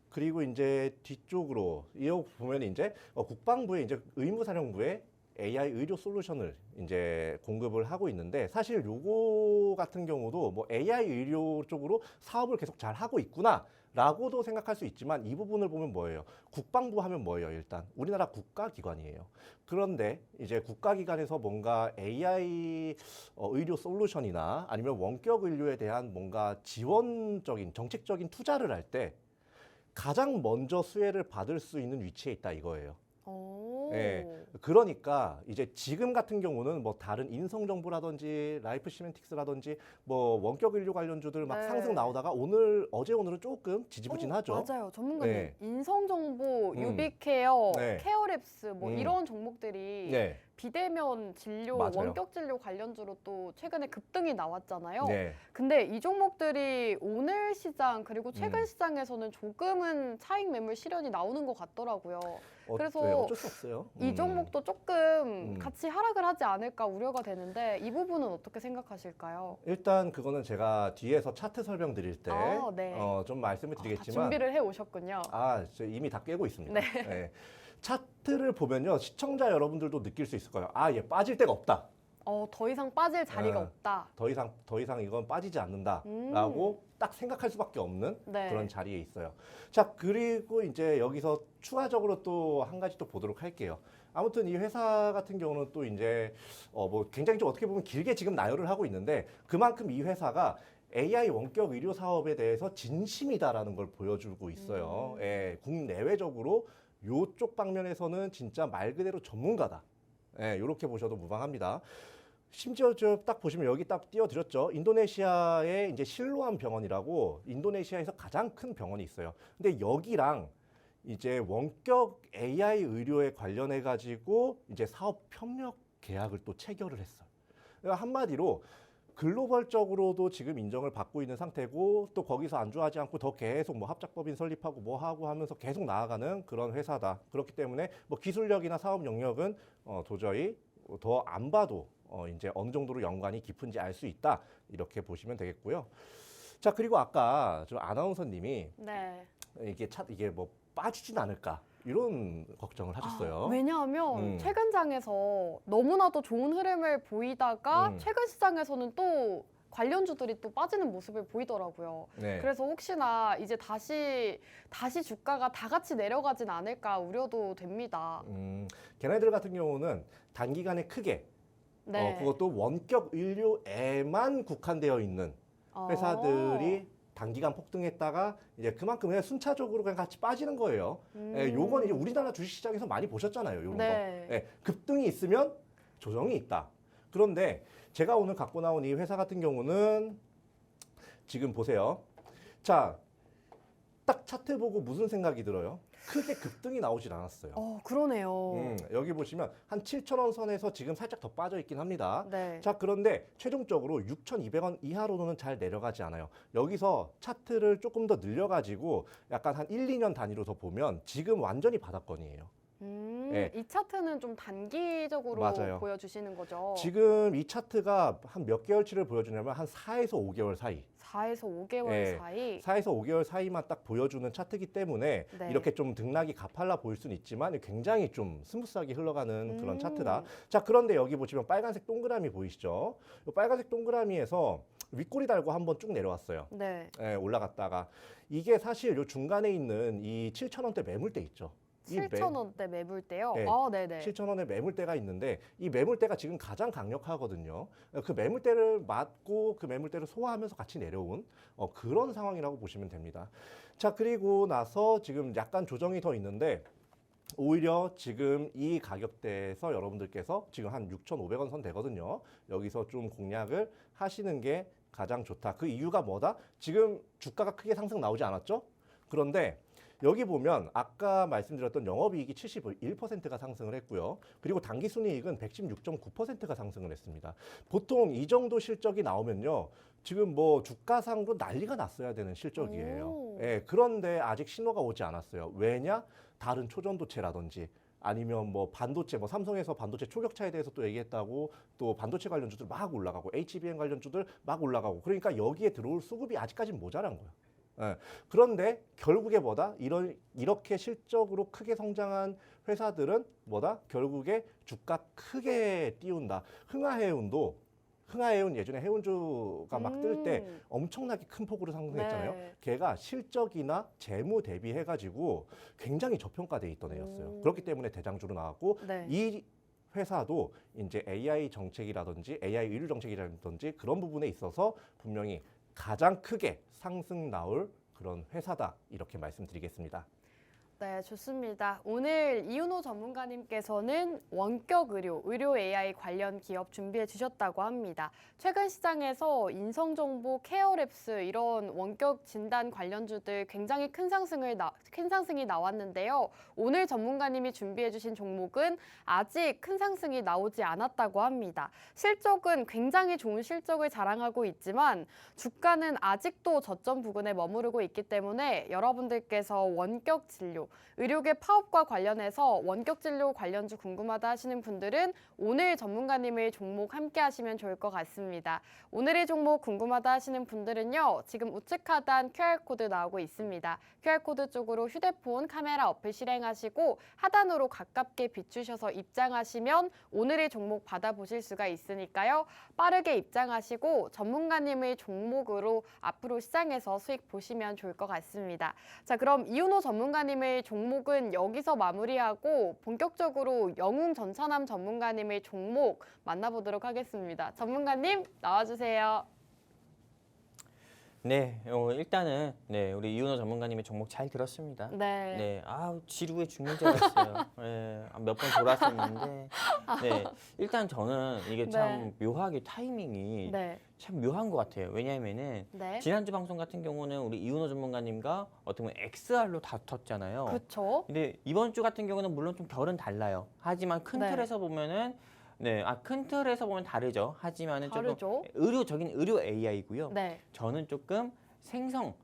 그리고 이제 뒤쪽으로 이거 보면 이제 국방부의 이제 의무사령부의 AI 의료 솔루션을 이제 공급을 하고 있는데 사실 요거 같은 경우도 뭐 AI 의료 쪽으로 사업을 계속 잘 하고 있구나라고도 생각할 수 있지만 이 부분을 보면 뭐예요? 국방부 하면 뭐예요? 일단 우리나라 국가기관이에요. 그런데 이제 국가기관에서 뭔가 AI 의료 솔루션이나 아니면 원격 의료에 대한 뭔가 지원적인 정책적인 투자를 할 때 가장 먼저 수혜를 받을 수 있는 위치에 있다 이거예요. 오. 예. 그러니까 이제 지금 같은 경우는 뭐 다른 인성정보라든지 라이프 시멘틱스라든지 뭐 원격 의료 관련주들 막 네. 상승 나오다가 어제 오늘은 조금 지지부진하죠. 맞아요. 전문가님. 네. 인성정보, 음. 유비케어, 네. 케어랩스 뭐 음. 이런 종목들이 네. 비대면 진료, 맞아요. 원격 진료 관련주로 또 최근에 급등이 나왔잖아요. 네. 근데 이 종목들이 오늘 시장 그리고 최근 음. 시장에서는 조금은 차익 매물 실현이 나오는 것 같더라고요. 그래서 네, 어쩔 수 없어요. 이 종목도 조금 같이 하락을 하지 않을까 우려가 되는데 이 부분은 어떻게 생각하실까요? 일단 그거는 제가 뒤에서 차트 설명드릴 때 네. 좀 말씀을 다 드리겠지만 준비를 해 오셨군요. 저 이미 다 깨고 있습니다. 네. 네. 차트를 보면요. 시청자 여러분들도 느낄 수 있을 거예요. 얘 빠질 데가 없다. 더 이상 빠질 자리가 어. 없다. 더 이상 이건 빠지지 않는다라고 딱 생각할 수밖에 없는 네. 그런 자리에 있어요. 자, 그리고 이제 여기서 추가적으로 또 한 가지 또 보도록 할게요. 아무튼 이 회사 같은 경우는 또 이제 뭐 굉장히 좀 어떻게 보면 길게 지금 나열을 하고 있는데 그만큼 이 회사가 AI 원격 의료 사업에 대해서 진심이다라는 걸 보여주고 있어요. 예, 국내외적으로 요쪽 방면에서는 진짜 말 그대로 전문가다. 예, 이렇게 보셔도 무방합니다. 심지어 저 딱 보시면 여기 딱 띄워드렸죠. 인도네시아의 이제 실로암 병원이라고 인도네시아에서 가장 큰 병원이 있어요. 근데 여기랑 이제 원격 AI 의료에 관련해 가지고 이제 사업 협력 계약을 또 체결을 했어요. 그러니까 한마디로 글로벌적으로도 지금 인정을 받고 있는 상태고 또 거기서 안주하지 않고 더 계속 뭐 합작법인 설립하고 뭐 하고 하면서 계속 나아가는 그런 회사다. 그렇기 때문에 뭐 기술력이나 사업 영역은 도저히 더 안 봐도 이제 어느 정도로 연관이 깊은지 알 수 있다. 이렇게 보시면 되겠고요. 자, 그리고 아까 저 아나운서님이 네. 이게 뭐 빠지진 않을까 이런 걱정을 하셨어요. 왜냐하면 최근 장에서 너무나도 좋은 흐름을 보이다가 최근 시장에서는 또 관련주들이 또 빠지는 모습을 보이더라고요. 네. 그래서 혹시나 이제 다시 주가가 다 같이 내려가진 않을까 우려도 됩니다. 걔네들 같은 경우는 단기간에 크게 네. 그것도 원격 의료에만 국한되어 있는 회사들이 단기간 폭등했다가 이제 그만큼 그냥 순차적으로 그냥 같이 빠지는 거예요. 요건 이제 우리나라 주식시장에서 많이 보셨잖아요. 요런 네. 거. 급등이 있으면 조정이 있다. 그런데 제가 오늘 갖고 나온 이 회사 같은 경우는 지금 보세요. 자, 딱 차트 보고 무슨 생각이 들어요? 크게 급등이 나오질 않았어요. 그러네요. 여기 보시면 한 7,000원 선에서 지금 살짝 더 빠져 있긴 합니다. 네. 자, 그런데 최종적으로 6,200원 이하로는 잘 내려가지 않아요. 여기서 차트를 조금 더 늘려가지고 약간 한 1, 2년 단위로 더 보면 지금 완전히 바닥권이에요. 네. 이 차트는 좀 단기적으로 맞아요. 보여주시는 거죠. 지금 이 차트가 한 몇 개월치를 보여주냐면 한 4에서 5개월 사이. 4에서 5개월 네. 사이. 4에서 5개월 사이만 딱 보여주는 차트이기 때문에 네. 이렇게 좀 등락이 가팔라 보일 수는 있지만 굉장히 좀 스무스하게 흘러가는 그런 차트다. 자, 그런데 여기 보시면 빨간색 동그라미 보이시죠? 이 빨간색 동그라미에서 윗꼬리 달고 한번 쭉 내려왔어요. 네. 올라갔다가 이게 사실 요 중간에 있는 이 7,000원대 매물대 있죠. 7,000원대 매물대요? 네. 네네. 7,000원의 매물대가 있는데 이 매물대가 지금 가장 강력하거든요. 그 매물대를 맞고 그 매물대를 소화하면서 같이 내려온 그런 상황이라고 보시면 됩니다. 자, 그리고 나서 지금 약간 조정이 더 있는데 오히려 지금 이 가격대에서 여러분들께서 지금 한 6,500원 선 되거든요. 여기서 좀 공략을 하시는 게 가장 좋다. 그 이유가 뭐다? 지금 주가가 크게 상승 나오지 않았죠? 그런데 여기 보면 아까 말씀드렸던 영업이익이 71%가 상승을 했고요. 그리고 당기순이익은 116.9%가 상승을 했습니다. 보통 이 정도 실적이 나오면요. 지금 뭐 주가상으로 난리가 났어야 되는 실적이에요. 그런데 아직 신호가 오지 않았어요. 왜냐? 다른 초전도체라든지 아니면 뭐 반도체, 뭐 삼성에서 반도체 초격차에 대해서 또 얘기했다고 또 반도체 관련주들 막 올라가고 HBM 관련주들 막 올라가고 그러니까 여기에 들어올 수급이 아직까지는 모자란 거예요. 그런데 결국에 뭐다? 이렇게 실적으로 크게 성장한 회사들은 뭐다? 결국에 주가 크게 띄운다. 흥하해운 예전에 해운주가 막 뜰 때 엄청나게 큰 폭으로 상승했잖아요. 네. 걔가 실적이나 재무 대비해가지고 굉장히 저평가돼 있던 애였어요. 그렇기 때문에 대장주로 나왔고 네. 이 회사도 이제 AI 정책이라든지 AI 의료 정책이라든지 그런 부분에 있어서 분명히 가장 크게 상승 나올 그런 회사다 이렇게 말씀드리겠습니다. 네, 좋습니다. 오늘 이윤호 전문가님께서는 원격 의료 AI 관련 기업 준비해 주셨다고 합니다. 최근 시장에서 인성정보, 케어랩스 이런 원격 진단 관련주들 굉장히 큰 상승이 나왔는데요. 오늘 전문가님이 준비해 주신 종목은 아직 큰 상승이 나오지 않았다고 합니다. 실적은 굉장히 좋은 실적을 자랑하고 있지만 주가는 아직도 저점 부근에 머무르고 있기 때문에 여러분들께서 원격 진료, 의료계 파업과 관련해서 원격 진료 관련주 궁금하다 하시는 분들은 오늘 전문가님의 종목 함께 하시면 좋을 것 같습니다. 오늘의 종목 궁금하다 하시는 분들은요. 지금 우측 하단 QR코드 나오고 있습니다. QR코드 쪽으로 휴대폰 카메라 어플 실행하시고 하단으로 가깝게 비추셔서 입장하시면 오늘의 종목 받아보실 수가 있으니까요. 빠르게 입장하시고 전문가님의 종목으로 앞으로 시장에서 수익 보시면 좋을 것 같습니다. 자, 그럼 이윤호 전문가님의 종목은 여기서 마무리하고 본격적으로 영웅 전찬남 전문가님의 종목 만나보도록 하겠습니다. 전문가님 나와주세요. 네, 일단은 네, 우리 이윤호 전문가님의 종목 잘 들었습니다. 네. 네, 지루에 죽는 줄 알았어요. 네, 몇 번 돌았었는데, 네, 일단 저는 이게 참 묘하게 타이밍이 네. 참 묘한 것 같아요. 왜냐하면은 네. 지난주 방송 같은 경우는 우리 이윤호 전문가님과 어떻게 보면 XR로 다퉜잖아요. 그렇죠. 근데 이번 주 같은 경우는 물론 좀 결은 달라요. 하지만 큰 네. 틀에서 보면은 큰 틀에서 보면 다르죠. 하지만은 조금 다르죠. 의료적인 의료 AI고요. 네. 저는 조금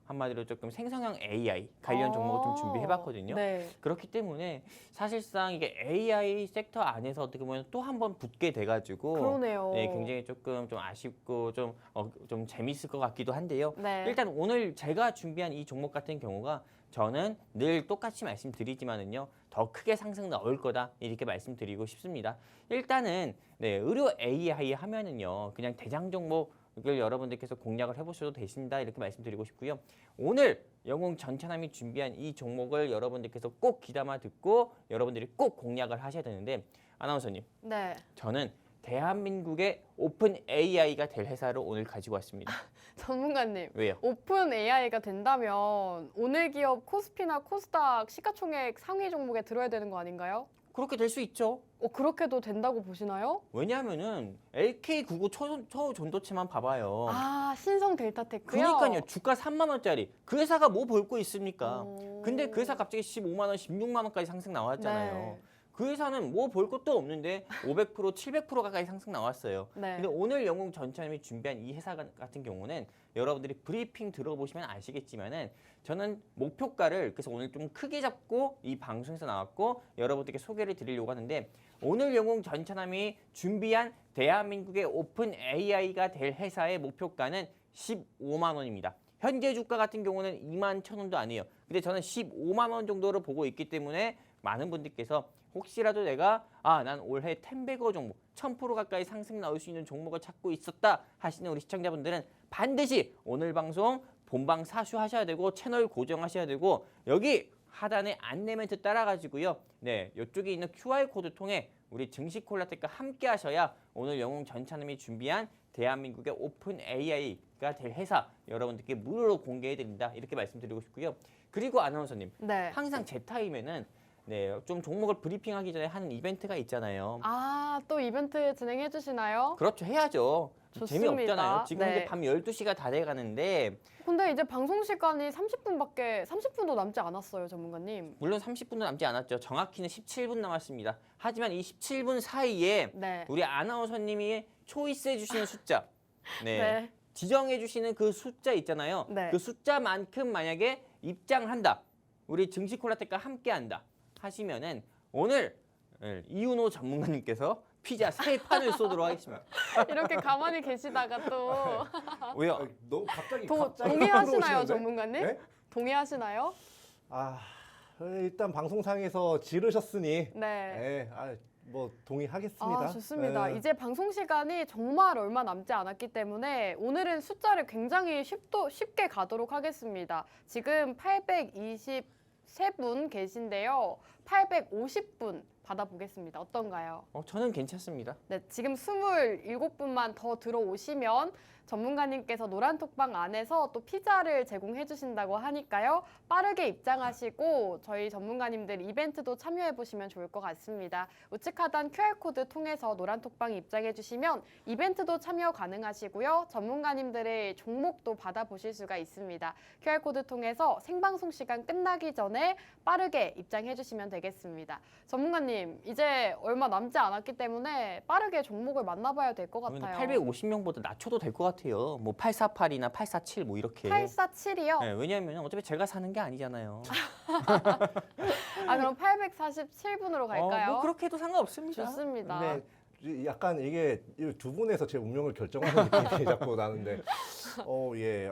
한마디로 조금 생성형 AI 관련 종목을 좀 준비해봤거든요. 네. 그렇기 때문에 사실상 이게 AI 섹터 안에서 어떻게 보면 또 한 번 붙게 돼가지고 그러네요. 네, 굉장히 조금 좀 아쉽고 좀 재밌을 것 같기도 한데요. 네. 일단 오늘 제가 준비한 이 종목 같은 경우가 저는 늘 똑같이 말씀드리지만은요 더 크게 상승 나올 거다 이렇게 말씀드리고 싶습니다. 일단은 의료 AI 하면은요 그냥 대장 종목을 여러분들께서 공략을 해보셔도 되신다 이렇게 말씀드리고 싶고요. 오늘 영웅 전찬남이 준비한 이 종목을 여러분들께서 꼭 귀담아 듣고 여러분들이 꼭 공략을 하셔야 되는데 아나운서님, 네. 저는 대한민국의 오픈 AI가 될 회사를 오늘 가지고 왔습니다. 전문가님. 왜요? 오픈 AI가 된다면 오늘 기업 코스피나 코스닥 시가총액 상위 종목에 들어야 되는 거 아닌가요? 그렇게 될 수 있죠. 그렇게도 된다고 보시나요? 왜냐하면은 LK99 초전도체만 봐봐요. 신성 델타테크요? 그러니까요. 주가 3만 원짜리. 그 회사가 뭐 볼 거 있습니까? 오. 근데 그 회사 갑자기 15만 원, 16만 원까지 상승 나왔잖아요. 네. 그 회사는 뭐 볼 것도 없는데 500%, 700% 가까이 상승 나왔어요. 네. 근데 오늘 영웅 전찬남이 준비한 이 회사 같은 경우는 여러분들이 브리핑 들어보시면 아시겠지만은 저는 목표가를 그래서 오늘 좀 크게 잡고 이 방송에서 나왔고 여러분들께 소개를 드리려고 하는데 오늘 영웅 전찬남이 준비한 대한민국의 오픈 AI가 될 회사의 목표가는 15만 원입니다. 현재 주가 같은 경우는 2만 1,000원도 아니에요. 근데 저는 15만 원 정도를 보고 있기 때문에 많은 분들께서 혹시라도 내가 난 올해 텐베거 종목 1000% 가까이 상승 나올 수 있는 종목을 찾고 있었다 하시는 우리 시청자분들은 반드시 오늘 방송 본방 사수하셔야 되고 채널 고정하셔야 되고 여기 하단에 안내 멘트 따라가지고요. 네, 이쪽에 있는 QR코드 통해 우리 증시콜라텍과 함께 하셔야 오늘 영웅 전찬남이 준비한 대한민국의 오픈 AI가 될 회사 여러분들께 무료로 공개해드린다 이렇게 말씀드리고 싶고요. 그리고 아나운서님, 네. 항상 제 타임에는 좀 종목을 브리핑하기 전에 하는 이벤트가 있잖아요. 또 이벤트 진행해 주시나요? 그렇죠, 해야죠. 좋습니다. 재미없잖아요. 지금 네. 이제 밤 12시가 다 돼가는데 근데 이제 방송 시간이 30분도 남지 않았어요, 전문가님. 물론 30분도 남지 않았죠. 정확히는 17분 남았습니다. 하지만 이 17분 사이에 네. 우리 아나운서님이 초이스해 주시는 숫자 네. 지정해 주시는 그 숫자 있잖아요. 네. 그 숫자만큼 만약에 입장을 한다. 우리 증시콜라텍과 함께한다. 하시면은 오늘 이윤호 전문가님께서 피자 3판을 쏘도록 하겠습니다. 이렇게 가만히 계시다가 또 왜요? 너무 갑자기 동의하시나요, 들어오시는데? 전문가님? 네? 동의하시나요? 일단 방송상에서 지르셨으니 네. 네, 뭐 동의하겠습니다. 아, 좋습니다. 네. 이제 방송 시간이 정말 얼마 남지 않았기 때문에 오늘은 숫자를 굉장히 쉽게 가도록 하겠습니다. 지금 823분 계신데요. 850분 받아보겠습니다. 어떤가요? 저는 괜찮습니다. 네, 지금 27분만 더 들어오시면 전문가님께서 노란톡방 안에서 또 피자를 제공해 주신다고 하니까요. 빠르게 입장하시고 저희 전문가님들 이벤트도 참여해 보시면 좋을 것 같습니다. 우측 하단 QR코드 통해서 노란톡방 입장해 주시면 이벤트도 참여 가능하시고요. 전문가님들의 종목도 받아보실 수가 있습니다. QR코드 통해서 생방송 시간 끝나기 전에 빠르게 입장해 주시면 되겠습니다. 전문가님, 이제 얼마 남지 않았기 때문에 빠르게 종목을 만나봐야 될 것 같아요. 850명보다 낮춰도 될 것 같아요. 뭐 848이나 847 뭐 이렇게. 847이요? 네, 왜냐하면 어차피 제가 사는 게 아니잖아요. 아, 그럼 847분으로 갈까요? 뭐 그렇게 해도 상관없습니다. 좋습니다. 네, 약간 이게 두 분에서 제 운명을 결정하는 느낌이 자꾸 나는데, 예,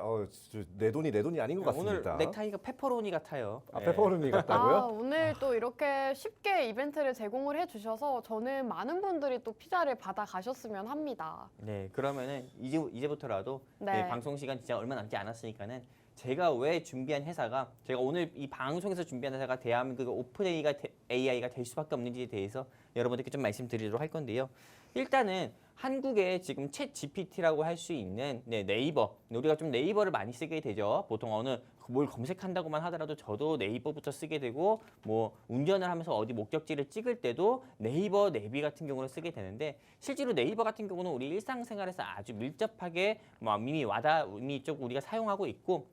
내 돈이 아닌 것 오늘 같습니다. 넥타이가 페퍼로니 같아요. 페퍼로니 같다고요? 오늘 또 이렇게 쉽게 이벤트를 제공을 해주셔서 저는 많은 분들이 또 피자를 받아 가셨으면 합니다. 네, 그러면은 이제부터라도 네. 방송 시간 진짜 얼마 남지 않았으니까는 제가 왜 준비한 회사가 제가 오늘 이 방송에서 준비한 회사가 대한민국 오픈 AI가 될 수밖에 없는지에 대해서 여러분들께 좀 말씀드리도록 할 건데요. 일단은 한국에 지금 챗 GPT라고 할 수 있는 네이버, 우리가 좀 네이버를 많이 쓰게 되죠. 보통 어느 뭘 검색한다고만 하더라도 저도 네이버부터 쓰게 되고 뭐 운전을 하면서 어디 목적지를 찍을 때도 네이버 내비 같은 경우를 쓰게 되는데 실제로 네이버 같은 경우는 우리 일상생활에서 아주 밀접하게 이미 좀 우리가 사용하고 있고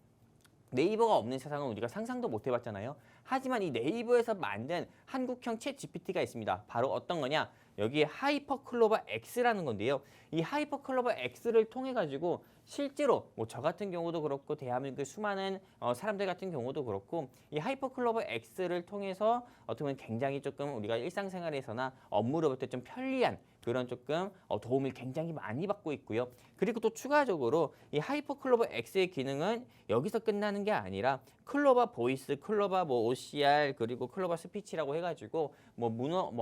네이버가 없는 세상은 우리가 상상도 못 해봤잖아요. 하지만 이 네이버에서 만든 한국형 챗 GPT가 있습니다. 바로 어떤 거냐? 여기에 하이퍼클로버 X라는 건데요. 이 하이퍼클로버 X를 통해 가지고 실제로 뭐 저 같은 경우도 그렇고 대한민국의 수많은 사람들 같은 경우도 그렇고 이 하이퍼클로버 X를 통해서 어떻게 보면 굉장히 조금 우리가 일상생활에서나 업무를 볼 때 좀 편리한 그런 조금 도움을 굉장히 많이 받고 있고요. 그리고 또 추가적으로 이 하이퍼클로버 X의 기능은 여기서 끝나는 게 아니라 클로버 보이스, 클로버 뭐 OCR 그리고 클로버 스피치라고 해가지고 뭐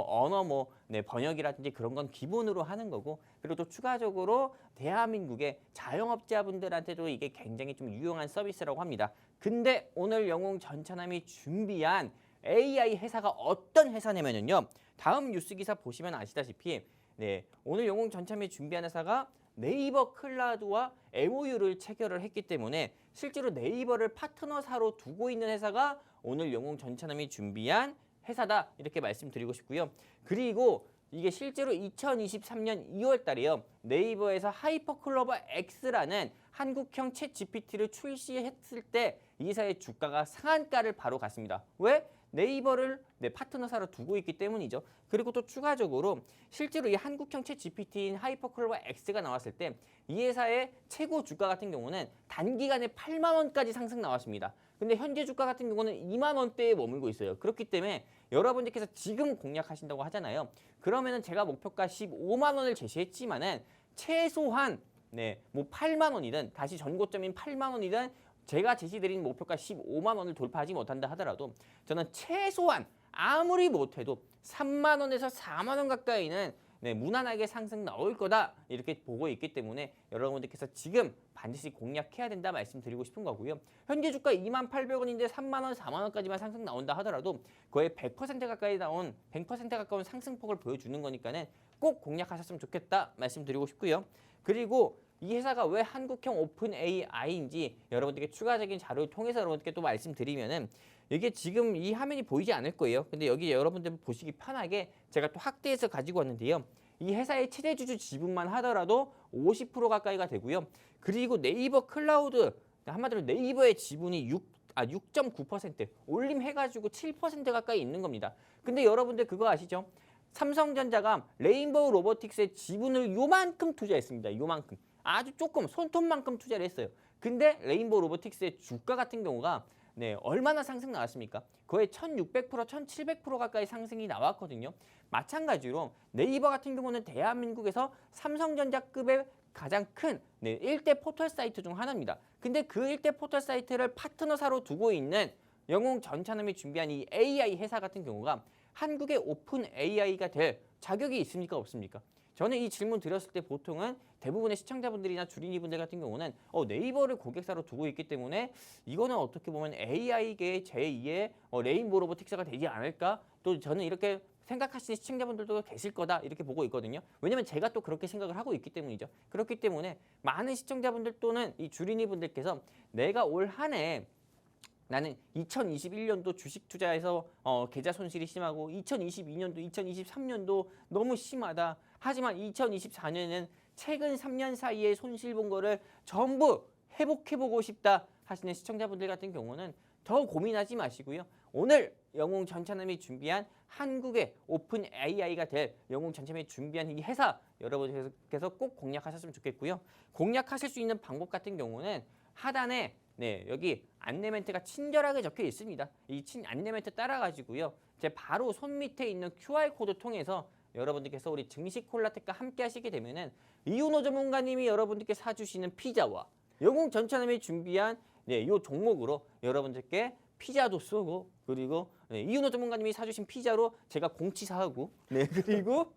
언어 번역이라든지 그런 건 기본으로 하는 거고 그리고 또 추가적으로 대한민국의 자영업자분들한테도 이게 굉장히 좀 유용한 서비스라고 합니다. 근데 오늘 영웅 전차남이 준비한 AI 회사가 어떤 회사냐면요. 다음 뉴스 기사 보시면 아시다시피 오늘 영웅 전참이 준비한 회사가 네이버 클라우드와 MOU를 체결을 했기 때문에 실제로 네이버를 파트너사로 두고 있는 회사가 오늘 영웅 전차남이 준비한 회사다 이렇게 말씀드리고 싶고요. 그리고 이게 실제로 2023년 2월 달에요. 네이버에서 하이퍼클로버 X라는 한국형 챗 GPT를 출시했을 때 이 회사의 주가가 상한가를 바로 갔습니다. 왜? 네이버를 파트너사로 두고 있기 때문이죠. 그리고 또 추가적으로 실제로 이 한국형 챗 GPT인 하이퍼클로버 X가 나왔을 때 이 회사의 최고 주가 같은 경우는 단기간에 8만 원까지 상승 나왔습니다. 근데 현재 주가 같은 경우는 2만 원대에 머물고 있어요. 그렇기 때문에 여러분들께서 지금 공략하신다고 하잖아요. 그러면은 제가 목표가 15만 원을 제시했지만은 최소한 뭐 8만 원이든 다시 전고점인 8만 원이든 제가 제시드린 목표가 15만 원을 돌파하지 못한다 하더라도 저는 최소한 아무리 못해도 3만 원에서 4만 원 가까이는 무난하게 상승 나올 거다 이렇게 보고 있기 때문에 여러분들께서 지금 반드시 공략해야 된다 말씀드리고 싶은 거고요. 현재 주가 28,800원인데 3만 원, 4만 원까지만 상승 나온다 하더라도 거의 100% 가까운 상승폭을 보여주는 거니까는 꼭 공략하셨으면 좋겠다 말씀드리고 싶고요. 그리고 이 회사가 왜 한국형 오픈 AI인지 여러분들께 추가적인 자료를 통해서 여러분들께 또 말씀드리면은 이게 지금 이 화면이 보이지 않을 거예요. 근데 여기 여러분들 보시기 편하게 제가 또 확대해서 가지고 왔는데요. 이 회사의 최대주주 지분만 하더라도 50% 가까이가 되고요. 그리고 네이버 클라우드 한마디로 네이버의 지분이 6.9% 올림해가지고 7% 가까이 있는 겁니다. 근데 여러분들 그거 아시죠? 삼성전자가 레인보우 로보틱스의 지분을 요만큼 투자했습니다. 요만큼. 아주 조금 손톱만큼 투자를 했어요. 근데 레인보우 로보틱스의 주가 같은 경우가 얼마나 상승 나왔습니까? 거의 1600%, 1700% 가까이 상승이 나왔거든요. 마찬가지로 네이버 같은 경우는 대한민국에서 삼성전자급의 가장 큰 1대 포털 사이트 중 하나입니다. 근데 그 1대 포털 사이트를 파트너사로 두고 있는 영웅 전찬남이 준비한 이 AI 회사 같은 경우가 한국의 오픈 AI가 될 자격이 있습니까 없습니까? 저는 이 질문 드렸을 때 보통은 대부분의 시청자분들이나 주린이분들 같은 경우는 네이버를 고객사로 두고 있기 때문에 이거는 어떻게 보면 AI계의 제2의 레인보우 로보틱스가 되지 않을까? 또 저는 이렇게 생각하시는 시청자분들도 계실 거다 이렇게 보고 있거든요. 왜냐면 제가 또 그렇게 생각을 하고 있기 때문이죠. 그렇기 때문에 많은 시청자분들 또는 이 주린이분들께서 내가 올 한 해 나는 2021년도 주식 투자에서 계좌 손실이 심하고 2022년도, 2023년도 너무 심하다. 하지만 2024년에는 최근 3년 사이에 손실 본 거를 전부 회복해보고 싶다 하시는 시청자분들 같은 경우는 더 고민하지 마시고요. 오늘 영웅 전찬남이 준비한 한국의 오픈 AI가 될 영웅 전찬남이 준비한 이 회사 여러분께서 꼭 공략하셨으면 좋겠고요. 공략하실 수 있는 방법 같은 경우는 하단에 여기 안내 멘트가 친절하게 적혀 있습니다. 이 안내 멘트 따라가지고요. 제 바로 손 밑에 있는 QR코드 통해서 여러분들께서 우리 증식 콜라텍과 함께 하시게 되면은 이윤호 전문가님이 여러분들께 사주시는 피자와 영웅 전찬남이 준비한 이 종목으로 여러분들께 피자도 쏘고 그리고 이윤호 전문가님이 사주신 피자로 제가 공치사하고 그리고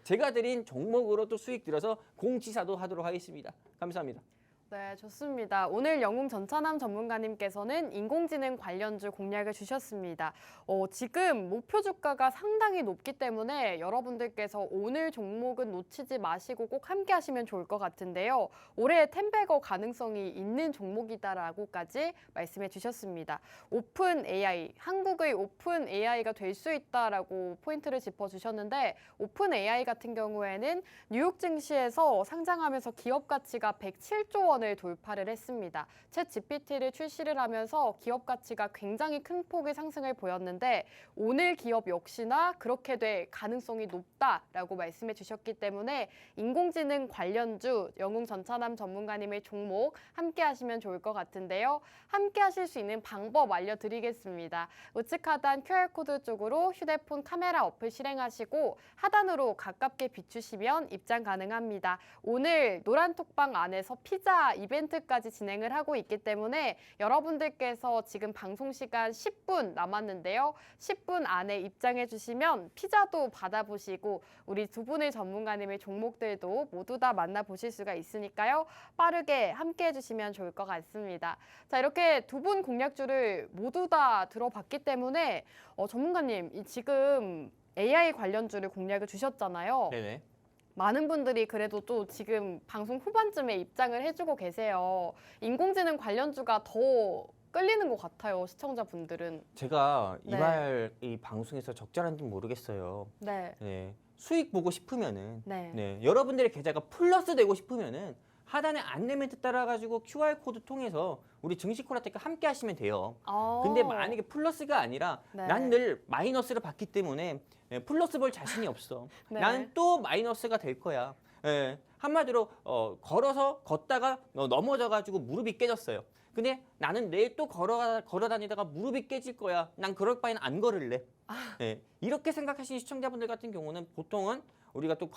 제가 드린 종목으로 또 수익 들어서 공치사도 하도록 하겠습니다. 감사합니다. 네, 좋습니다. 오늘 영웅 전찬남 전문가님께서는 인공지능 관련주 공략을 주셨습니다. 지금 목표 주가가 상당히 높기 때문에 여러분들께서 오늘 종목은 놓치지 마시고 꼭 함께 하시면 좋을 것 같은데요. 올해 10배거 가능성이 있는 종목이다라고까지 말씀해 주셨습니다. 오픈 AI, 한국의 오픈 AI가 될 수 있다라고 포인트를 짚어주셨는데 오픈 AI 같은 경우에는 뉴욕 증시에서 상장하면서 기업 가치가 107조 원을 돌파를 했습니다. 챗 GPT를 출시를 하면서 기업 가치가 굉장히 큰 폭의 상승을 보였는데 오늘 기업 역시나 그렇게 될 가능성이 높다라고 말씀해 주셨기 때문에 인공지능 관련주 영웅 전찬남 전문가님의 종목 함께 하시면 좋을 것 같은데요. 함께 하실 수 있는 방법 알려드리겠습니다. 우측 하단 QR코드 쪽으로 휴대폰 카메라 어플 실행하시고 하단으로 가깝게 비추시면 입장 가능합니다. 오늘 노란톡방 안에서 피자 이벤트까지 진행을 하고 있기 때문에 여러분들께서 지금 방송 시간 10분 남았는데요. 10분 안에 입장해 주시면 피자도 받아보시고 우리 두 분의 전문가님의 종목들도 모두 다 만나보실 수가 있으니까요. 빠르게 함께 해주시면 좋을 것 같습니다. 자, 이렇게 두 분 공략주를 모두 다 들어봤기 때문에 전문가님 지금 AI 관련주를 공략을 주셨잖아요. 네네. 많은 분들이 그래도 또 지금 방송 후반쯤에 입장을 해주고 계세요. 인공지능 관련주가 더 끌리는 것 같아요, 시청자분들은. 제가 네. 이말 이 방송에서 적절한지 모르겠어요. 네. 수익 보고 싶으면은 네. 여러분들의 계좌가 플러스 되고 싶으면은 하단에 안내 멘트 따라가지고 QR코드 통해서 우리 증식 콜라텍과 함께 하시면 돼요. 근데 만약에 플러스가 아니라 네. 난 늘 마이너스를 받기 때문에 플러스 볼 자신이 없어. 네. 나는 또 마이너스가 될 거야. 한마디로 걷다가 넘어져가지고 무릎이 깨졌어요. 근데 나는 내일 또 걸어 다니다가 무릎이 깨질 거야. 난 그럴 바에는 안 걸을래. 이렇게 생각하시는 시청자분들 같은 경우는 보통은 우리가 또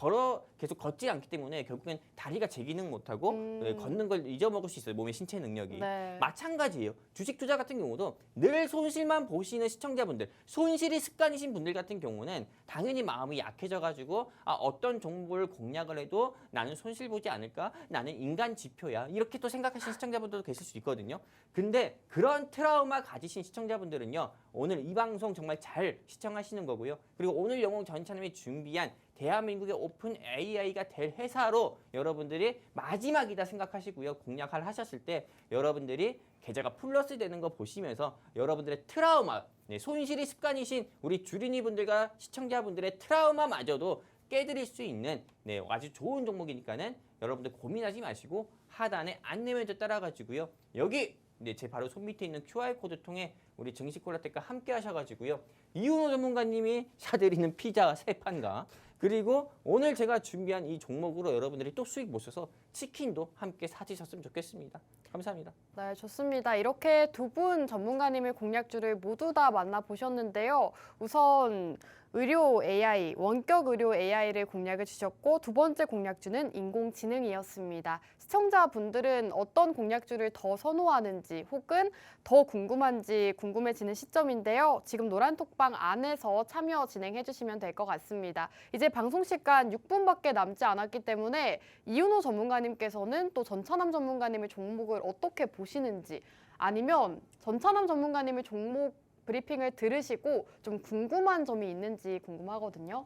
계속 걷지 않기 때문에 결국엔 다리가 제 기능 못하고 걷는 걸 잊어먹을 수 있어요. 몸의 신체 능력이. 네. 마찬가지예요. 주식 투자 같은 경우도 늘 손실만 보시는 시청자분들, 손실이 습관이신 분들 같은 경우는 당연히 마음이 약해져가지고 어떤 종목을 공략을 해도 나는 손실 보지 않을까? 나는 인간 지표야. 이렇게 또 생각하시는 시청자분들도 계실 수 있거든요. 근데 그런 트라우마 가지신 시청자분들은요. 오늘 이 방송 정말 잘 시청하시는 거고요. 그리고 오늘 영웅 전찬남이 준비한 대한민국의 오픈 AI가 될 회사로 여러분들이 마지막이다 생각하시고요. 공략을 하셨을 때 여러분들이 계좌가 플러스 되는 거 보시면서 여러분들의 트라우마, 손실이 습관이신 우리 주린이분들과 시청자분들의 트라우마마저도 깨드릴 수 있는 아주 좋은 종목이니까는 여러분들 고민하지 마시고 하단에 안내 멘트 따라가지고요. 여기 제 바로 손 밑에 있는 QR코드 통해 우리 증식 콜라텍과 함께 하셔가지고요. 이윤호 전문가님이 사드리는 피자 3판과 그리고 오늘 제가 준비한 이 종목으로 여러분들이 또 수익 보셔서 치킨도 함께 사주셨으면 좋겠습니다. 감사합니다. 네, 좋습니다. 이렇게 두 분 전문가님의 공략주를 모두 다 만나보셨는데요. 우선 의료 AI, 원격 의료 AI를 공략해 주셨고 두 번째 공략주는 인공지능이었습니다. 시청자분들은 어떤 공략주를 더 선호하는지 혹은 더 궁금한지 궁금해지는 시점인데요. 지금 노란톡방 안에서 참여 진행해 주시면 될 것 같습니다. 이제 방송 시간 6분밖에 남지 않았기 때문에 이윤호 전문가님께서는 또 전찬남 전문가님의 종목을 어떻게 보시는지 아니면 전찬남 전문가님의 종목 브리핑을 들으시고 좀 궁금한 점이 있는지 궁금하거든요.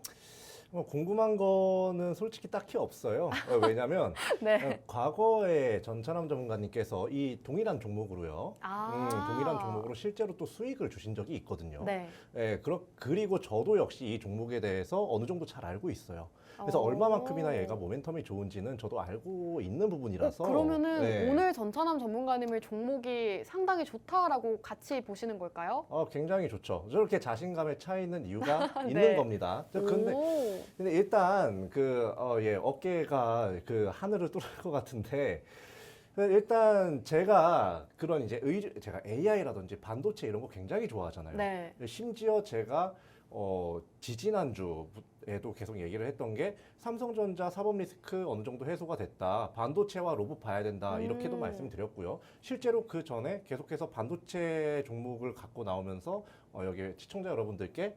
궁금한 거는 솔직히 딱히 없어요. 왜냐하면 네. 과거에 전찬남 전문가님께서 이 동일한 종목으로요. 동일한 종목으로 실제로 또 수익을 주신 적이 있거든요. 네. 예, 그리고 저도 역시 이 종목에 대해서 어느 정도 잘 알고 있어요. 그래서 오. 얼마만큼이나 얘가 모멘텀이 좋은지는 저도 알고 있는 부분이라서. 그러면은 네. 오늘 전찬남 전문가님의 종목이 상당히 좋다라고 같이 보시는 걸까요? 굉장히 좋죠. 저렇게 자신감에 차 있는 이유가 네. 있는 겁니다. 근데 오. 일단 어깨가 하늘을 뚫을 것 같은데 일단 제가 그런 이제 제가 AI라든지 반도체 이런 거 굉장히 좋아하잖아요. 네. 심지어 제가 지지난주에도 계속 얘기를 했던 게 삼성전자 사법 리스크 어느 정도 해소가 됐다. 반도체와 로봇 봐야 된다. 이렇게도 말씀드렸고요. 실제로 그 전에 계속해서 반도체 종목을 갖고 나오면서 여기 시청자 여러분들께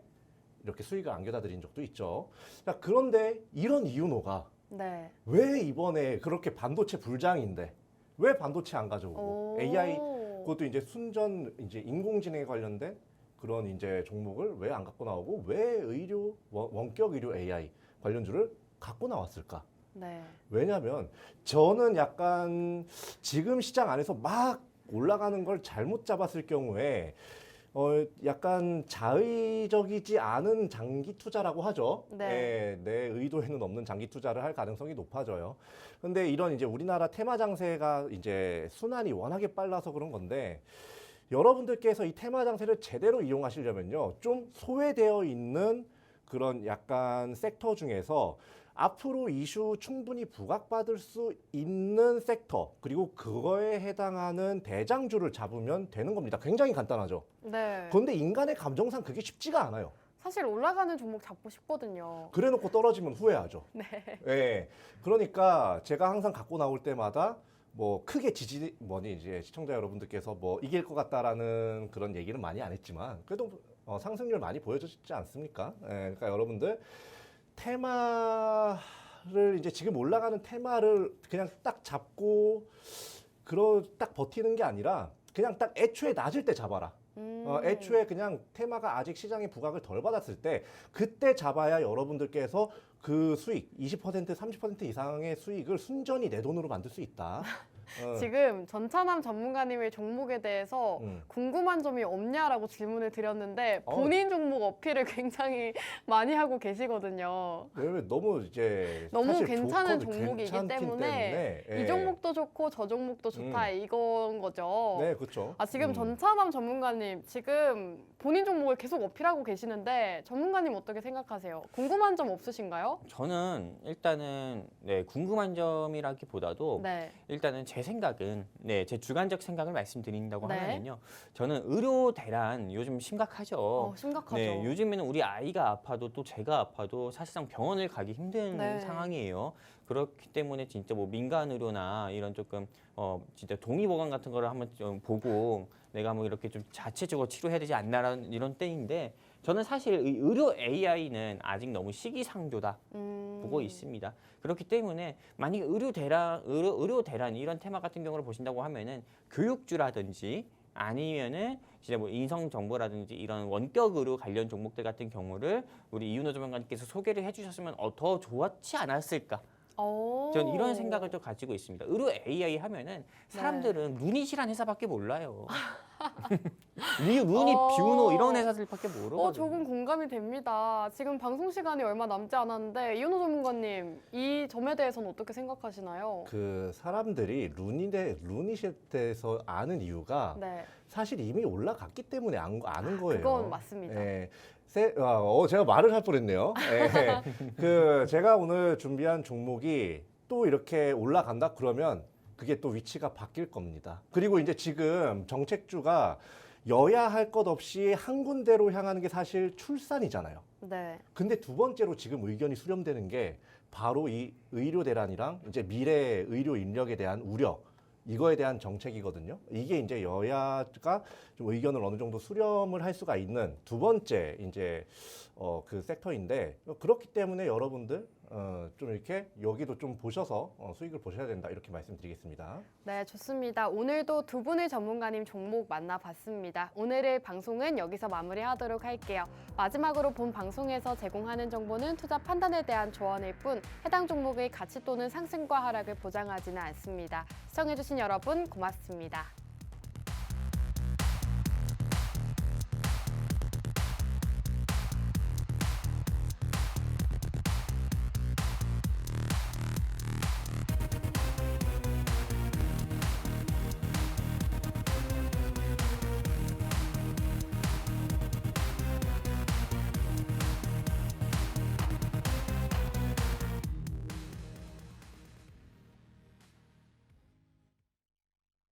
이렇게 수익을 안겨다 드린 적도 있죠. 자, 그런데 이런 이윤호가 네. 왜 이번에 그렇게 반도체 불장인데 왜 반도체 안 가져오고 오. AI 그것도 이제 이제 인공지능에 관련된 그런 이제 종목을 왜 안 갖고 나오고 왜 원격 의료 AI 관련주를 갖고 나왔을까? 네. 왜냐하면 저는 약간 지금 시장 안에서 막 올라가는 걸 잘못 잡았을 경우에 약간 자의적이지 않은 장기 투자라고 하죠. 네. 내 의도에는 없는 장기 투자를 할 가능성이 높아져요. 근데 이런 이제 우리나라 테마 장세가 이제 순환이 워낙에 빨라서 그런 건데 여러분들께서 이 테마 장세를 제대로 이용하시려면요. 좀 소외되어 있는 그런 약간 섹터 중에서 앞으로 이슈 충분히 부각받을 수 있는 섹터 그리고 그거에 해당하는 대장주를 잡으면 되는 겁니다. 굉장히 간단하죠. 네. 그런데 인간의 감정상 그게 쉽지가 않아요. 사실 올라가는 종목 잡고 싶거든요. 그래놓고 떨어지면 후회하죠. 네. 예. 그러니까 제가 항상 갖고 나올 때마다 뭐 크게 이제 시청자 여러분들께서 뭐 이길 것 같다라는 그런 얘기는 많이 안 했지만 그래도 상승률 많이 보여줬지 않습니까? 예. 그러니까 여러분들 테마를 이제 지금 올라가는 테마를 그냥 딱 잡고 딱 버티는 게 아니라 그냥 딱 애초에 낮을 때 잡아라. 애초에 그냥 테마가 아직 시장의 부각을 덜 받았을 때 그때 잡아야 여러분들께서 그 수익 20% 30% 이상의 수익을 순전히 내 돈으로 만들 수 있다. 지금 전찬남 전문가님의 종목에 대해서 궁금한 점이 없냐라고 질문을 드렸는데 본인 종목 어필을 굉장히 많이 하고 계시거든요. 왜냐면 너무 이제 너무 사실 괜찮은 좋거든, 종목이기 괜찮기 때문에 예. 이 종목도 좋고 저 종목도 좋다 이건 거죠. 네, 그렇죠. 지금 전찬남 전문가님 지금 본인 종목을 계속 어필하고 계시는데 전문가님 어떻게 생각하세요? 궁금한 점 없으신가요? 저는 일단은 궁금한 점이라기보다도 네. 일단은 제 생각은 제 주관적 생각을 말씀드린다고 네. 하면요. 저는 의료 대란 요즘 심각하죠. 심각하죠. 네, 요즘에는 우리 아이가 아파도 또 제가 아파도 사실상 병원을 가기 힘든 네. 상황이에요. 그렇기 때문에 진짜 뭐 민간 의료나 이런 조금 진짜 동의보감 같은 거를 한번 좀 보고 내가 뭐 이렇게 좀 자체적으로 치료해야 되지 않나라는 이런 때인데 저는 사실 의료 AI는 아직 너무 시기상조다 보고 있습니다. 그렇기 때문에 만약에 의료 대란 이런 테마 같은 경우를 보신다고 하면은 교육주라든지 아니면은 진짜 뭐 인성정보라든지 이런 원격 의료 관련 종목들 같은 경우를 우리 이윤호 전문가님께서 소개를 해주셨으면 더 좋았지 않았을까? 저는 이런 생각을 또 가지고 있습니다. 의료 AI 하면은 사람들은 루닛이란 회사밖에 몰라요. 루닛, 뷰노 이런 회사들밖에 모르거든요. 조금 공감이 됩니다. 지금 방송 시간이 얼마 남지 않았는데 이윤호 전문가님 이 점에 대해서는 어떻게 생각하시나요? 그 사람들이 루닛에 대해서 아는 이유가 네. 사실 이미 올라갔기 때문에 아는 거예요. 그건 맞습니다. 예. 제가 말을 할 뻔했네요. 예. 제가 오늘 준비한 종목이 또 이렇게 올라간다 그러면 그게 또 위치가 바뀔 겁니다. 그리고 이제 지금 정책주가 여야 할 것 없이 한 군데로 향하는 게 사실 출산이잖아요. 네. 근데 두 번째로 지금 의견이 수렴되는 게 바로 이 의료 대란이랑 이제 미래 의료 인력에 대한 우려, 이거에 대한 정책이거든요. 이게 이제 여야가 좀 의견을 어느 정도 수렴을 할 수가 있는 두 번째 이제 그 섹터인데, 그렇기 때문에 여러분들 좀 이렇게 여기도 좀 보셔서 수익을 보셔야 된다, 이렇게 말씀드리겠습니다. 네, 좋습니다. 오늘도 두 분의 전문가님 종목 만나봤습니다. 오늘의 방송은 여기서 마무리하도록 할게요. 마지막으로 본 방송에서 제공하는 정보는 투자 판단에 대한 조언일 뿐 해당 종목의 가치 또는 상승과 하락을 보장하지는 않습니다. 시청해주신 여러분 고맙습니다.